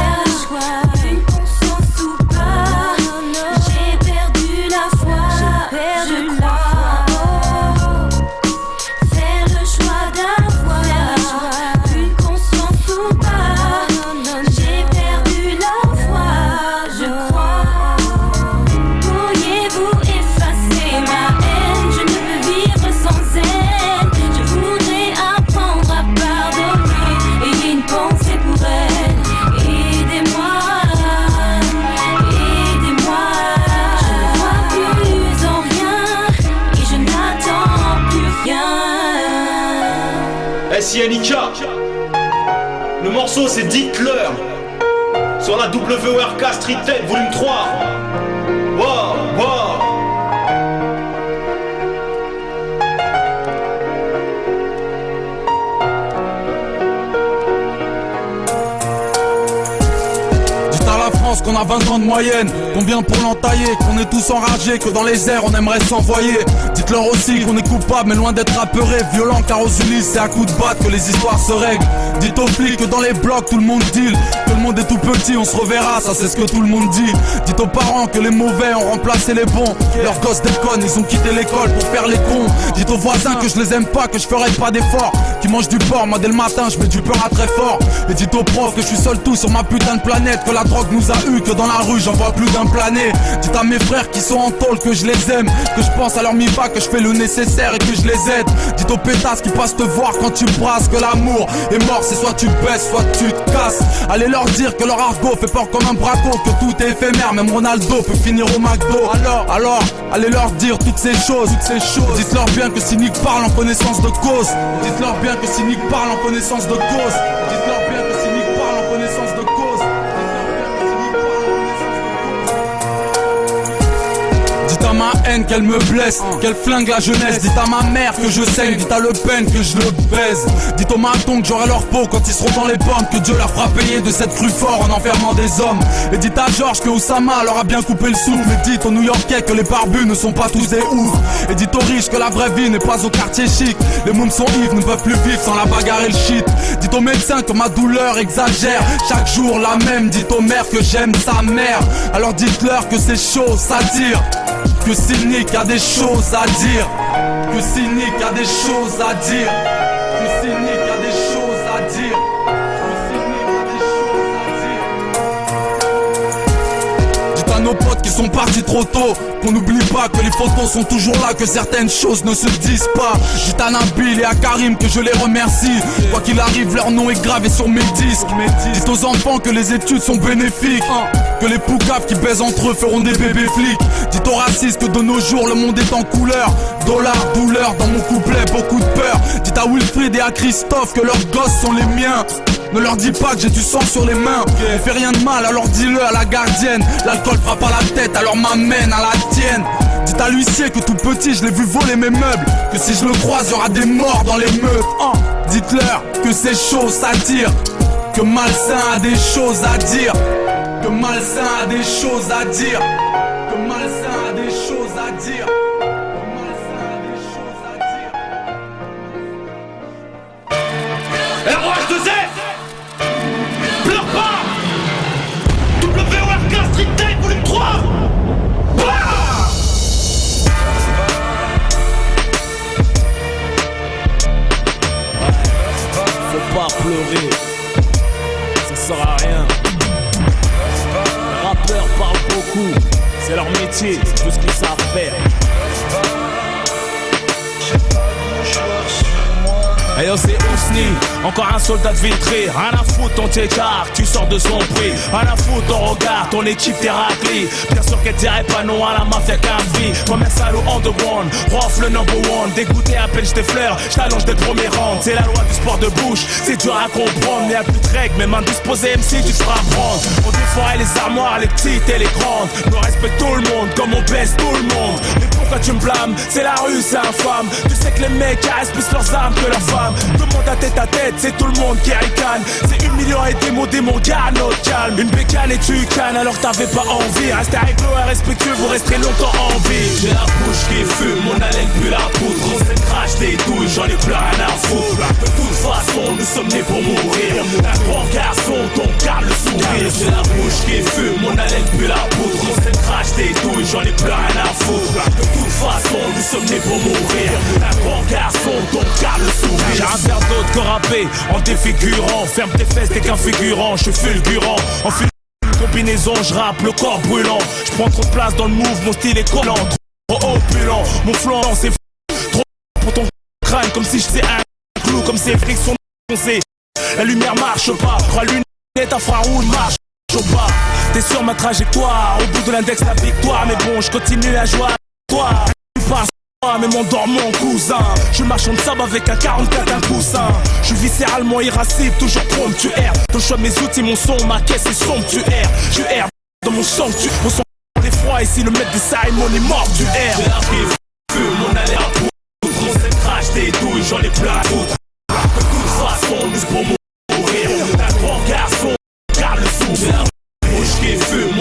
[SPEAKER 6] une conscience ou pas. J'ai perdu la foi. Je crois. Faire le choix d'avoir une conscience ou pas. J'ai perdu la foi. Je crois. Pourriez-vous effacer ma haine? Je ne peux vivre sans elle. Je voudrais apprendre à pardonner. Ayez une pensée pour elle. Aidez-moi. Aidez-moi. Je ne crois plus en rien. Et je n'attends plus rien.
[SPEAKER 1] SINIK. Le morceau c'est Dites-leur. Sur la WRK Street Tech volume 3. Wow.
[SPEAKER 10] conscience qu'on a 20 ans de moyenne, qu'on vient pour l'entailler, qu'on est tous enragés, que dans les airs on aimerait s'envoyer. Dites-leur aussi qu'on est coupable mais loin d'être apeuré, violent car aux Ulysses c'est à coups de batte que les histoires se règlent. Dites aux flics que dans les blocs tout le monde deal, que le monde est tout petit, on se reverra, ça c'est ce que tout le monde dit. Dites aux parents que les mauvais ont remplacé les bons, leurs gosses déconnent, ils ont quitté l'école pour faire les cons. Dites aux voisins que je les aime pas, que je ferai pas d'efforts, qui mangent du porc, moi dès le matin je mets du beurre à très fort. Et dites aux profs que je suis seul tout sur ma putain de planète, que la drogue nous a eu, que dans la rue j'en vois plus d'un plané. Dites à mes frères qui sont en tôle que je les aime, que je pense à leur mifa, que je fais le nécessaire et que je les aide. Dites aux pétasses qui passent te voir quand tu brasses, que l'amour est mort, c'est soit tu baisses, soit tu te casses. Allez leur dire que leur argot fait peur comme un braco, que tout est éphémère, même Ronaldo peut finir au McDo. Alors, allez leur dire toutes ces choses. Dites-leur bien que si Nick parle en connaissance de cause. Dites-leur bien que si Nick parle en connaissance de cause. Dites-leur bien que si Nick parle en connaissance de cause. Dites à ma haine qu'elle me blesse, qu'elle flingue la jeunesse. Dites à ma mère que je saigne, dites à Le Pen que je le baise. Dites aux matons que j'aurai leur peau quand ils seront dans les pommes, que Dieu leur fera payer de cette crue fort en enfermant des hommes. Et dites à Georges que Oussama leur a bien coupé le souffle. Et dites aux New-Yorkais que les barbus ne sont pas tous des oufs. Et dites aux riches que la vraie vie n'est pas au quartier chic. Les mômes sont ivres, ne peuvent plus vivre sans la bagarre et le shit. Dites aux médecins que ma douleur exagère, chaque jour la même. Dites aux mères que j'aime sa mère, alors dites-leur que c'est chaud, ça tire. Que Cynic a des choses à dire. Que Cynic a des choses à dire. Que Cynic a des choses à dire. Dites à nos potes qui sont partis trop tôt qu'on n'oublie pas que les photos sont toujours là, que certaines choses ne se disent pas. Dites à Nabil et à Karim que je les remercie. Quoi qu'il arrive, leur nom est gravé sur mes disques. Dites aux enfants que les études sont bénéfiques, que les poucaves qui baisent entre eux feront des bébés flics. Dites aux racistes que de nos jours le monde est en couleur. Dollar, douleur, dans mon couplet beaucoup de peur. Dites à Wilfried et à Christophe que leurs gosses sont les miens. Ne leur dis pas que j'ai du sang sur les mains. On fait rien de mal, alors dis-le à la gardienne. L'alcool frappe à la tête, alors m'amène à la tienne. Dites à l'huissier que tout petit je l'ai vu voler mes meubles, que si je le croise y'aura des morts dans les meutes. Dites-leur que c'est chaud, ça tire. Que Malsain a des choses à dire. Que Malsain a des choses à dire. Que Malsain a des choses à dire.
[SPEAKER 3] RH2F, pleure pas. WORK Street Tape volume 3.
[SPEAKER 13] Faut pas pleurer, ça sert à rien. Les rappeurs parlent beaucoup, c'est leur métier, c'est tout ce qu'ils savent faire. Hey yo, c'est Ousni, encore un soldat de Villetray. Rien à foutre ton tchétchard, tu sors de son prix. Rien à foutre ton regard, ton équipe t'est raclée. Bien sûr qu'elle dirait pas non à la mafia qu'un comme un salaud underground, Rof le number one. Dégoûté à peine j'tes fleurs, j't'allonge des premiers rangs. C'est la loi du sport de bouche, c'est dur à comprendre. Y'a plus de règles, même indisposé MC tu te feras prendre. On défend les armoires, les petites et les grandes. Nous respecte tout le monde, comme on baisse tout le monde. Mais pourquoi tu me blâmes? C'est la rue, c'est infâme. Tu sais que les mecs caressent plus leurs armes que leurs femmes. Demande à tête, c'est tout le monde qui ricane. C'est 1 million et des mots, garde notre calme. Une bécane et tu cannes alors que t'avais pas envie. Restez réglo et respectueux, vous resterez longtemps en vie. J'ai la bouche qui fume, mon haleine pue la poudre. On s'est crache des douilles, j'en ai plus rien à foutre. De toute façon, nous sommes nés pour mourir. Un grand garçon, donc garde le sourire. J'ai la bouche qui fume, mon haleine pue la poudre. On s'est crache des douilles, j'en ai plus rien à foutre. De toute façon, nous sommes nés pour mourir. Un grand garçon, donc garde le sourire. J'ai rien à faire d'autre que rapper en défigurant. Ferme tes fesses, t'es qu'un figurant. Je suis fulgurant, en combinaison, je rappe le corps brûlant. Je prends trop de place dans le move, mon style est collant. Trop opulent, mon flanc c'est trop pour ton crâne. Comme si j'étais un clou, comme ces frictions foncées. La lumière marche pas, crois lunette, infrarouge marche pas. T'es sur ma trajectoire, au bout de l'index la victoire. Mais bon, je continue à jouer à toi. Mais mon dormant cousin, je marche en sable avec un 44, un coussin. Je suis viscéralement irascible, toujours promptuaire. Dans le choix de mes outils, mon son, ma caisse est somptuaire. Je erre dans mon sanctuaire, mon son est froid. Ici le maître des cérémonies mortuaires. J'arrive, fume, mon aller à bout. On s'est crache des douilles, j'en ai plein à foutre. De toute façon, nous pour mourir. Un grand garçon, garde le sourire. Bouche qui fume,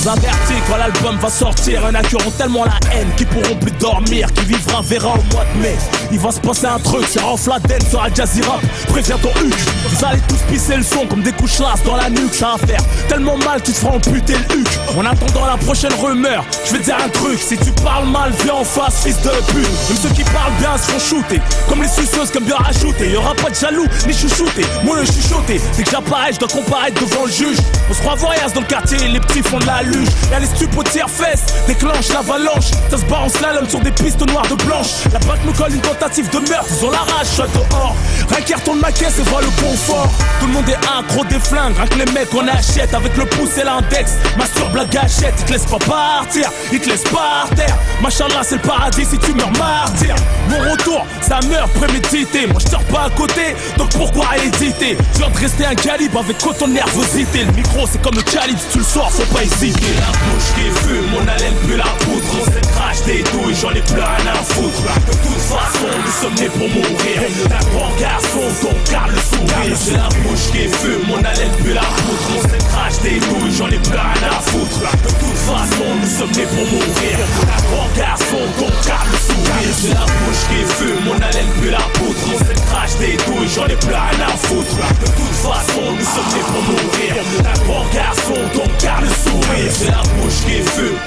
[SPEAKER 13] vous avertis quand l'album va sortir. Un acquéront tellement la haine qu'ils pourront plus dormir. Qui vivra verra au mois de mai. Il va se passer un truc, c'est Rafladen sur Al Jazeera. Préviens ton huc. Vous allez tous pisser le son comme des couches lasses dans la nuque. Ça va faire tellement mal tu te feras amputer le huc. En attendant la prochaine rumeur, je vais te dire un truc. Si tu parles mal, viens en face, fils de pute. Même ceux qui parlent bien se font shooter. Comme les suceuses comme bien rajouter. Y'aura pas de jaloux, ni chouchouté. Moi le chuchoté, dès que j'apparais, je dois comparaître devant le juge. On se croit voyage dans le quartier, les petits font de la luge. Y'a les stupos tire-fesses, déclenche l'avalanche. Ça se barre en slalom sur des pistes noires de blanche. La bac me colle une tentative de meurtre, ils ont la rage, je suis dehors. Rien qui retourne ma caisse et voit le confort. Tout le monde est accro des flingues, rien que les mecs on achète. Avec le pouce et l'index, masturbe la gâchette. Ils te laissent pas partir, ils te laissent par terre. Machallah c'est le paradis si tu meurs martyr. Mon retour, ça meurt prémédité. Moi je tire pas à côté, donc pourquoi hésiter? Je viens de rester un calibre avec autant de nervosité. Le micro c'est comme le calibre, si tu le sors faut pas hésiter. La bouche qui fume, mon haleine pue la poudre. On s'est crache des douilles, j'en ai plus rien à foutre. De toute façon, nous sommes nés pour mourir. Un grand garçon, donc garde le sourire. C'est la bouche qui fume, mon haleine pue la poudre. On s'est crache des douilles, j'en ai plus rien à foutre. De toute façon, nous sommes nés pour mourir. Un grand garçon, donc garde le sourire. C'est la bouche qui fume, mon haleine pue la poudre. On s'est crache des douilles, j'en ai plus rien à foutre. De toute façon, nous sommes nés pour mourir. Un grand garçon, donc garde le sourire. C'est la bouche qui fume.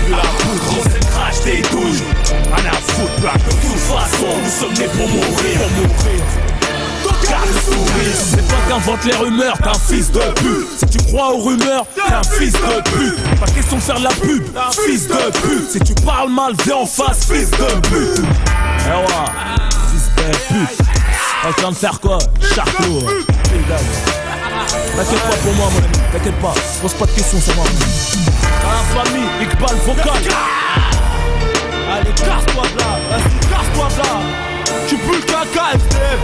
[SPEAKER 13] La poudre, on s'est crache des douilles. Rien à foutre. De toute façon, nous sommes nés pour mourir. Garde le sourire. C'est toi qui invente les rumeurs, t'es un fils de pute. Si tu crois aux rumeurs, t'es un fils de pute. Pas question de faire de la pub, fils de pute. Si tu parles mal, viens en face, fils de pute. Eh ouais, fils de pute. Tu vas me faire quoi? Charcot. T'inquiète pas pour moi mon ami, t'inquiète pas, pose pas de questions sur moi. Dans la famille, Iqbal vocal. Allez casse-toi de là, vas-y casse-toi de là. Tu pues le caca FDF.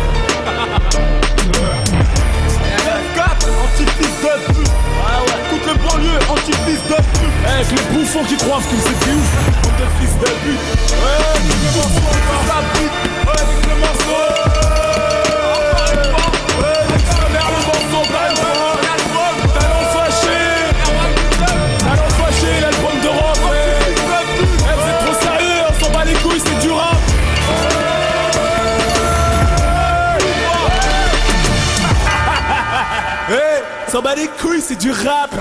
[SPEAKER 13] F4, anti-fils de pute. Ah ouais, toutes les banlieues, anti-fils de pute. Avec les bouffons qui croient que c'est ouf. Comme des fils de pute. Ouais, les morceaux encore la pute. Ouais, avec les morceaux. L'album de rock, vous êtes trop sérieux, on s'en bat les couilles, c'est du rap. S'en bat les couilles, c'est du rap.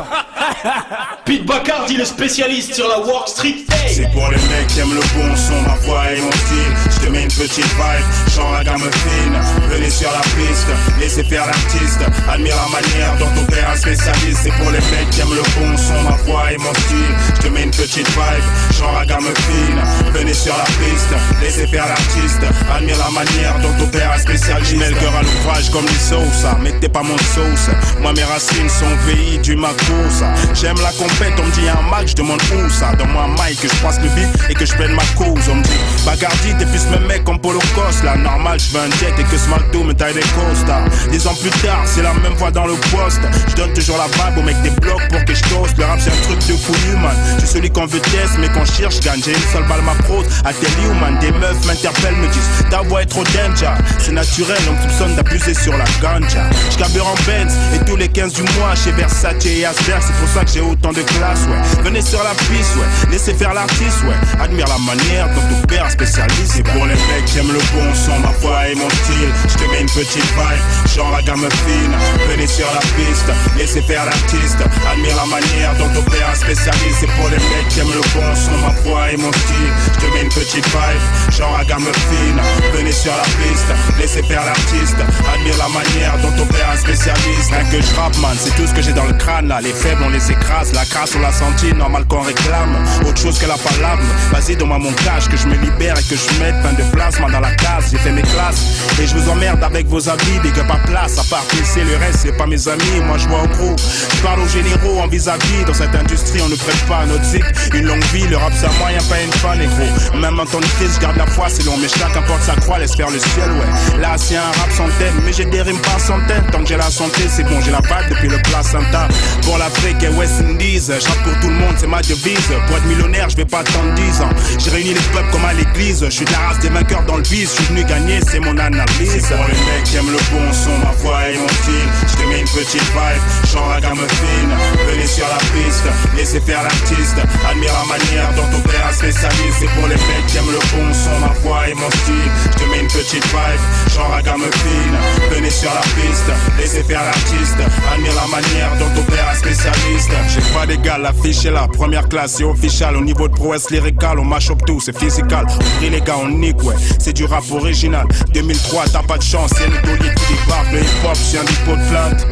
[SPEAKER 1] Pete Bacardi, le spécialiste sur la Work Street. Hey.
[SPEAKER 9] C'est pour les mecs qui aiment le bon son, ma voix et mon style. Je te mets une petite vibe, genre la gamme fine. Venez sur la piste, laissez faire l'artiste. Admire la manière dont on fait un spécialiste. C'est pour les mecs qui aiment le bon son, ma voix et mon style. Je te mets une petite vibe, genre la gamme fine. Venez sur la piste, laissez faire l'artiste. Admire la manière dont on fait un spécialiste. Je mets le cœur à l'ouvrage comme les sauces. Mettez pas mon sauce. Moi mes racines sont au pays du Macos. J'aime la compète, on me dit un Mac, je demande où ça. Donne-moi un mic, que je passe le beat et que je plaide ma cause. On me dit Bacardi, t'es plus même mec comme Polo Coste. Là normal, je veux un jet et que ce McDo me taille des costards. 10 ans plus tard, c'est la même voix dans le poste. Je donne toujours la vibe aux mecs des blocs pour que je toast. Le rap c'est un truc de fouillu man. Je suis celui qu'on veut test mais qu'on cherche gagne. J'ai une seule balle ma prose, à tel you man. Des meufs m'interpellent, me disent ta voix est trop danger. C'est naturel, on me soupçonne d'abuser sur la ganja. Je carbure en Benz et tous les 15 du mois chez Versace et Asberg. C'est pour ça que j'ai autant de classe, ouais. Venez sur la piste, ouais. Laissez faire l'artiste, ouais. Admire la manière dont ton père spécialiste. C'est pour les mecs qui aiment le bon son, ma voix et mon style. Je te mets une petite vibe, genre la gamme fine. Venez sur la piste, laissez faire l'artiste. Admire la manière dont ton père spécialiste. C'est pour les mecs qui aiment le bon son, ma voix et mon style. Je te mets une petite vibe, genre la gamme fine. Venez sur la piste, laissez faire l'artiste. Admire la manière dont ton père spécialiste. Rien que je rappe man, c'est tout ce que j'ai dans le crâne là. Les faibles on les écrase, la crasse on l'a senti, normal qu'on réclame. Autre chose que la palabre, vas-y donne-moi mon cash, que je me libère et que je mette plein de placement dans la case. J'ai fait mes classes et je vous emmerde avec vos avis. Des gars pas place, à part PC, le reste c'est pas mes amis. Moi je vois au gros, je parle aux généraux en vis-à-vis. Dans cette industrie on ne prête pas à notre zik. Une longue vie, le rap c'est un moyen, pas une fin négro. Même en temps de crise, je garde la foi, c'est long mais chacun porte sa croix, laisse faire le ciel, ouais. Là c'est un rap centaine, mais j'ai des rimes pas centaines. Tant que j'ai la santé c'est bon, j'ai la vibe depuis le placenta. Pour l'Afrique et West Indies. J'rappe pour tout le monde, c'est ma devise. Pour être millionnaire, je vais pas attendre 10 ans. J'ai réuni les peuples comme à l'église. Je suis de la race des vainqueurs dans le vice. Je suis venu gagner, c'est mon analyse. C'est pour les mecs qui aiment le bon son, ma voix et mon style. Je te mets une petite vibe, genre à gamme fine. Venez sur la piste, laissez faire l'artiste. Admire la manière dont ton père spécialiste. C'est pour les mecs qui aiment le bon son, ma voix et mon style. Je te mets une petite vibe, genre à gamme fine. Venez sur la piste, laissez faire l'artiste. Admire la manière dont ton père spécialiste. J'ai pas d'égal, l'affiche est là, première classe, c'est official. Au niveau de prouesse lyricale, on machoppe tout, c'est physical. On prie les gars, on nique, ouais, c'est du rap original. 2003, t'as pas de chance, c'est le taulier qui débarque. Le hip-hop, c'est un dépôt de plainte.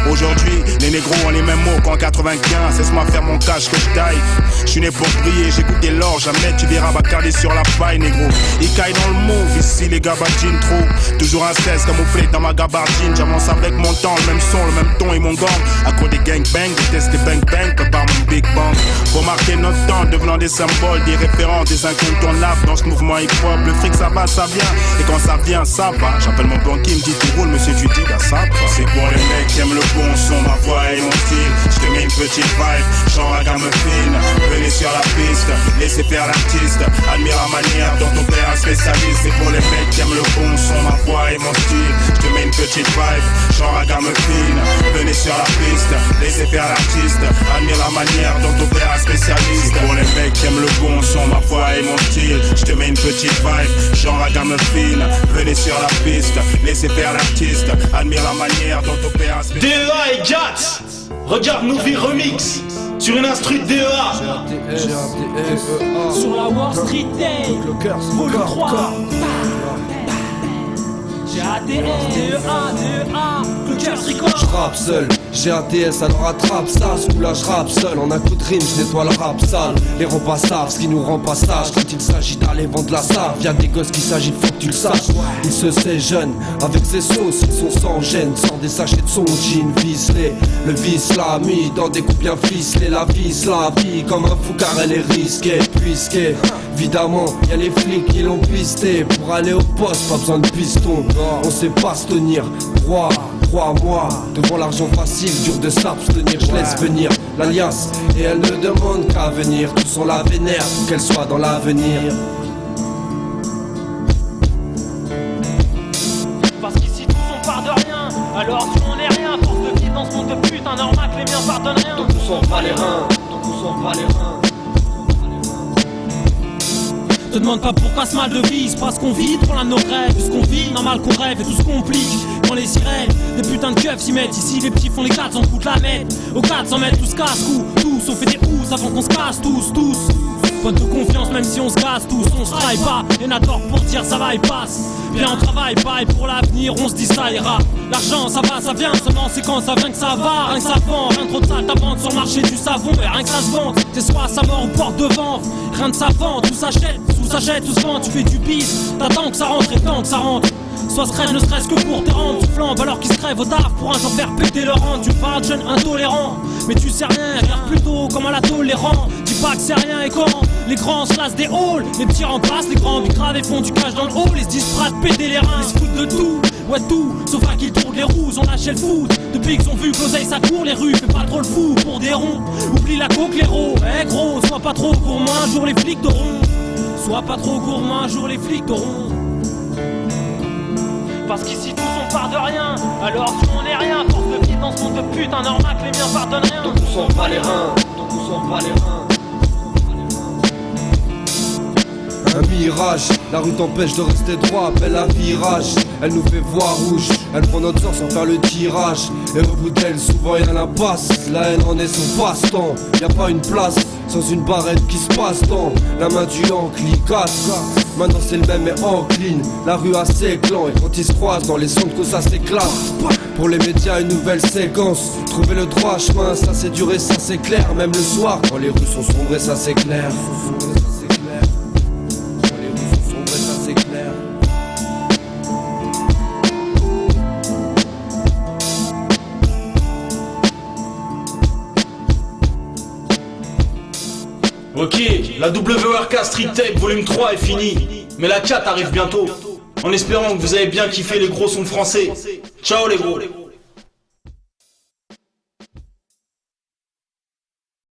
[SPEAKER 9] Aujourd'hui, les négros ont les mêmes mots qu'en 95. Laisse-moi faire mon cash que je taille. Je suis né pour briller, j'ai goûté l'or. Jamais tu verras Bacardi sur la paille, négro. Il caille dans le move, ici les gabardines trop. Toujours un 16 camouflé dans ma gabardine. J'avance avec mon temps, le même son, le même ton et mon gang. À cause des gangbang, déteste les bang-bang, prépare mon big bang. Pour marquer notre temps, devenant des symboles, des référents, des incontournables. Dans ce mouvement hip-hop, le fric ça va, ça vient. Et quand ça vient, ça va. J'appelle mon banquier, me dit tu roules, monsieur tu dis, bah ça va. C'est pour les mecs qui aiment le bon son, ma voix et mon style. Je te mets une petite vibe, genre à gamme fine. Venez sur la piste, laissez faire l'artiste. Admire la manière dont ton père spécialiste. C'est pour les mecs qui aiment le bon son, ma voix et mon style. Je te mets une petite vibe, genre à gamme fine. Venez sur la piste, laissez faire l'artiste. Admire la manière dont ton père spécialiste. C'est pour les mecs qui aiment le bon son, ma voix et mon style. Je te mets une petite vibe, genre à gamme fine. Venez sur la piste, laissez faire l'artiste. Admire la manière dont ton père spécialiste.
[SPEAKER 1] DEA et Jats, regarde Nouvie Remix sur une instru de DEA.
[SPEAKER 18] Sur la Wall Street Day, volume 3. J'ai ADS, DEA, Clockers Record.
[SPEAKER 19] J'rappe seul, j'ai ATS alors attrape ça. Ce coup là j'rappe seul, en un coup de rime je nettoie le rap sale. Les repas savent ce qui nous rend pas sage. Quand il s'agit d'aller vendre la save, y'a des gosses qui s'agit, faut que tu le saches. Il se sait jeune, avec ses sauces, ils sont sans gêne. Sans des sachets de son jean vicelé. Le vice l'a mis dans des coups bien ficelés. La vis la vie comme un fou car elle est risquée. Puisque évidemment y'a les flics qui l'ont pisté. Pour aller au poste pas besoin de piston. On sait pas se tenir droit, crois-moi. Devant l'argent facile, dur de s'abstenir. Je laisse venir l'alias et elle ne demande qu'à venir. Tous on la vénère, pour qu'elle soit dans l'avenir.
[SPEAKER 18] Parce qu'ici tous on part de rien. Alors si on est rien, force de vivre dans ce monde de putain, normal que les miens pardonnent rien.
[SPEAKER 19] Donc tous on pas les reins, donc tous on pas les reins.
[SPEAKER 18] Te demande pas pourquoi ce mal de vie, c'est parce qu'on vit pour l'un de nos rêves. Tout ce qu'on vit, normal qu'on rêve et tout se complique. Quand les sirènes, des putains de keufs s'y mettent. Ici les petits font les 400 coups de la mettre. Aux 400 mètres tous casse-cou. Tous on fait des housses avant qu'on se casse tous. Pote de confiance même si on se casse tous. On se travaille pas, y'en a tort pour dire ça va et passe. Bien on travaille pas et pour l'avenir on se dit ça ira. L'argent ça va, ça vient, seulement c'est quand ça vient que ça va. Rien que ça vend, rien trop de sale ta vente sur le marché du savon. Et rien que ça se vend, c'est soit ça mort ou porte de vente. Rien de ça vend, tout s'achète, tout se vend. Tu fais du bis, t'attends que ça rentre et tant que ça rentre. Soit se ne serait-ce que pour te rendre. Tu flambes alors qu'ils se crèvent au taf pour un jour faire péter leur rang. Tu parles jeune intolérant, mais tu sais rien, regarde plutôt comme à la tolérant. Dis pas que c'est rien et quand les grands se lassent des halls, les petits remplacent les grands, bicravent et font du cash dans le hall. Ils se disent prêts de péter les reins, ils se foutent de tout. Ouais tout, sauf à qu'ils tournent les roues, on lâché le foot. Depuis qu'ils ont vu que l'oseille ça court les rues, fais pas trop le fou pour des ronds. Oublie la coque, l'héros, gros, sois pas trop gourmand, un jour les flics t'auront. Sois pas trop gourmand, un jour les flics t'auront. Parce qu'ici tous on part de rien. Alors si on est rien, force de vivre dans ce monde de putain, normal que les miens pardonnent rien.
[SPEAKER 19] Donc tous on pas les reins, donc tous on pas les reins. Un mirage, la rue t'empêche de rester droit, belle à virage. Elle nous fait voir rouge, elle prend notre sort sans faire le tirage. Et au bout d'elle, souvent y'a l'impasse. La haine en est son passe-temps, y'a pas une place sans une barrette qui se passe dans la main du encli casse. Maintenant c'est le même mais encline, la rue a ses clans. Et quand ils se croisent dans les centres que ça s'éclate. Pour les médias une nouvelle séquence, trouver le droit chemin, ça c'est dur et ça c'est clair. Même le soir, quand les rues sont sombres et ça c'est clair.
[SPEAKER 1] Ok, la WRK Street Tape volume 3 est finie, mais la 4 arrive bientôt. En espérant que vous avez bien kiffé les gros sons français. Ciao les gros.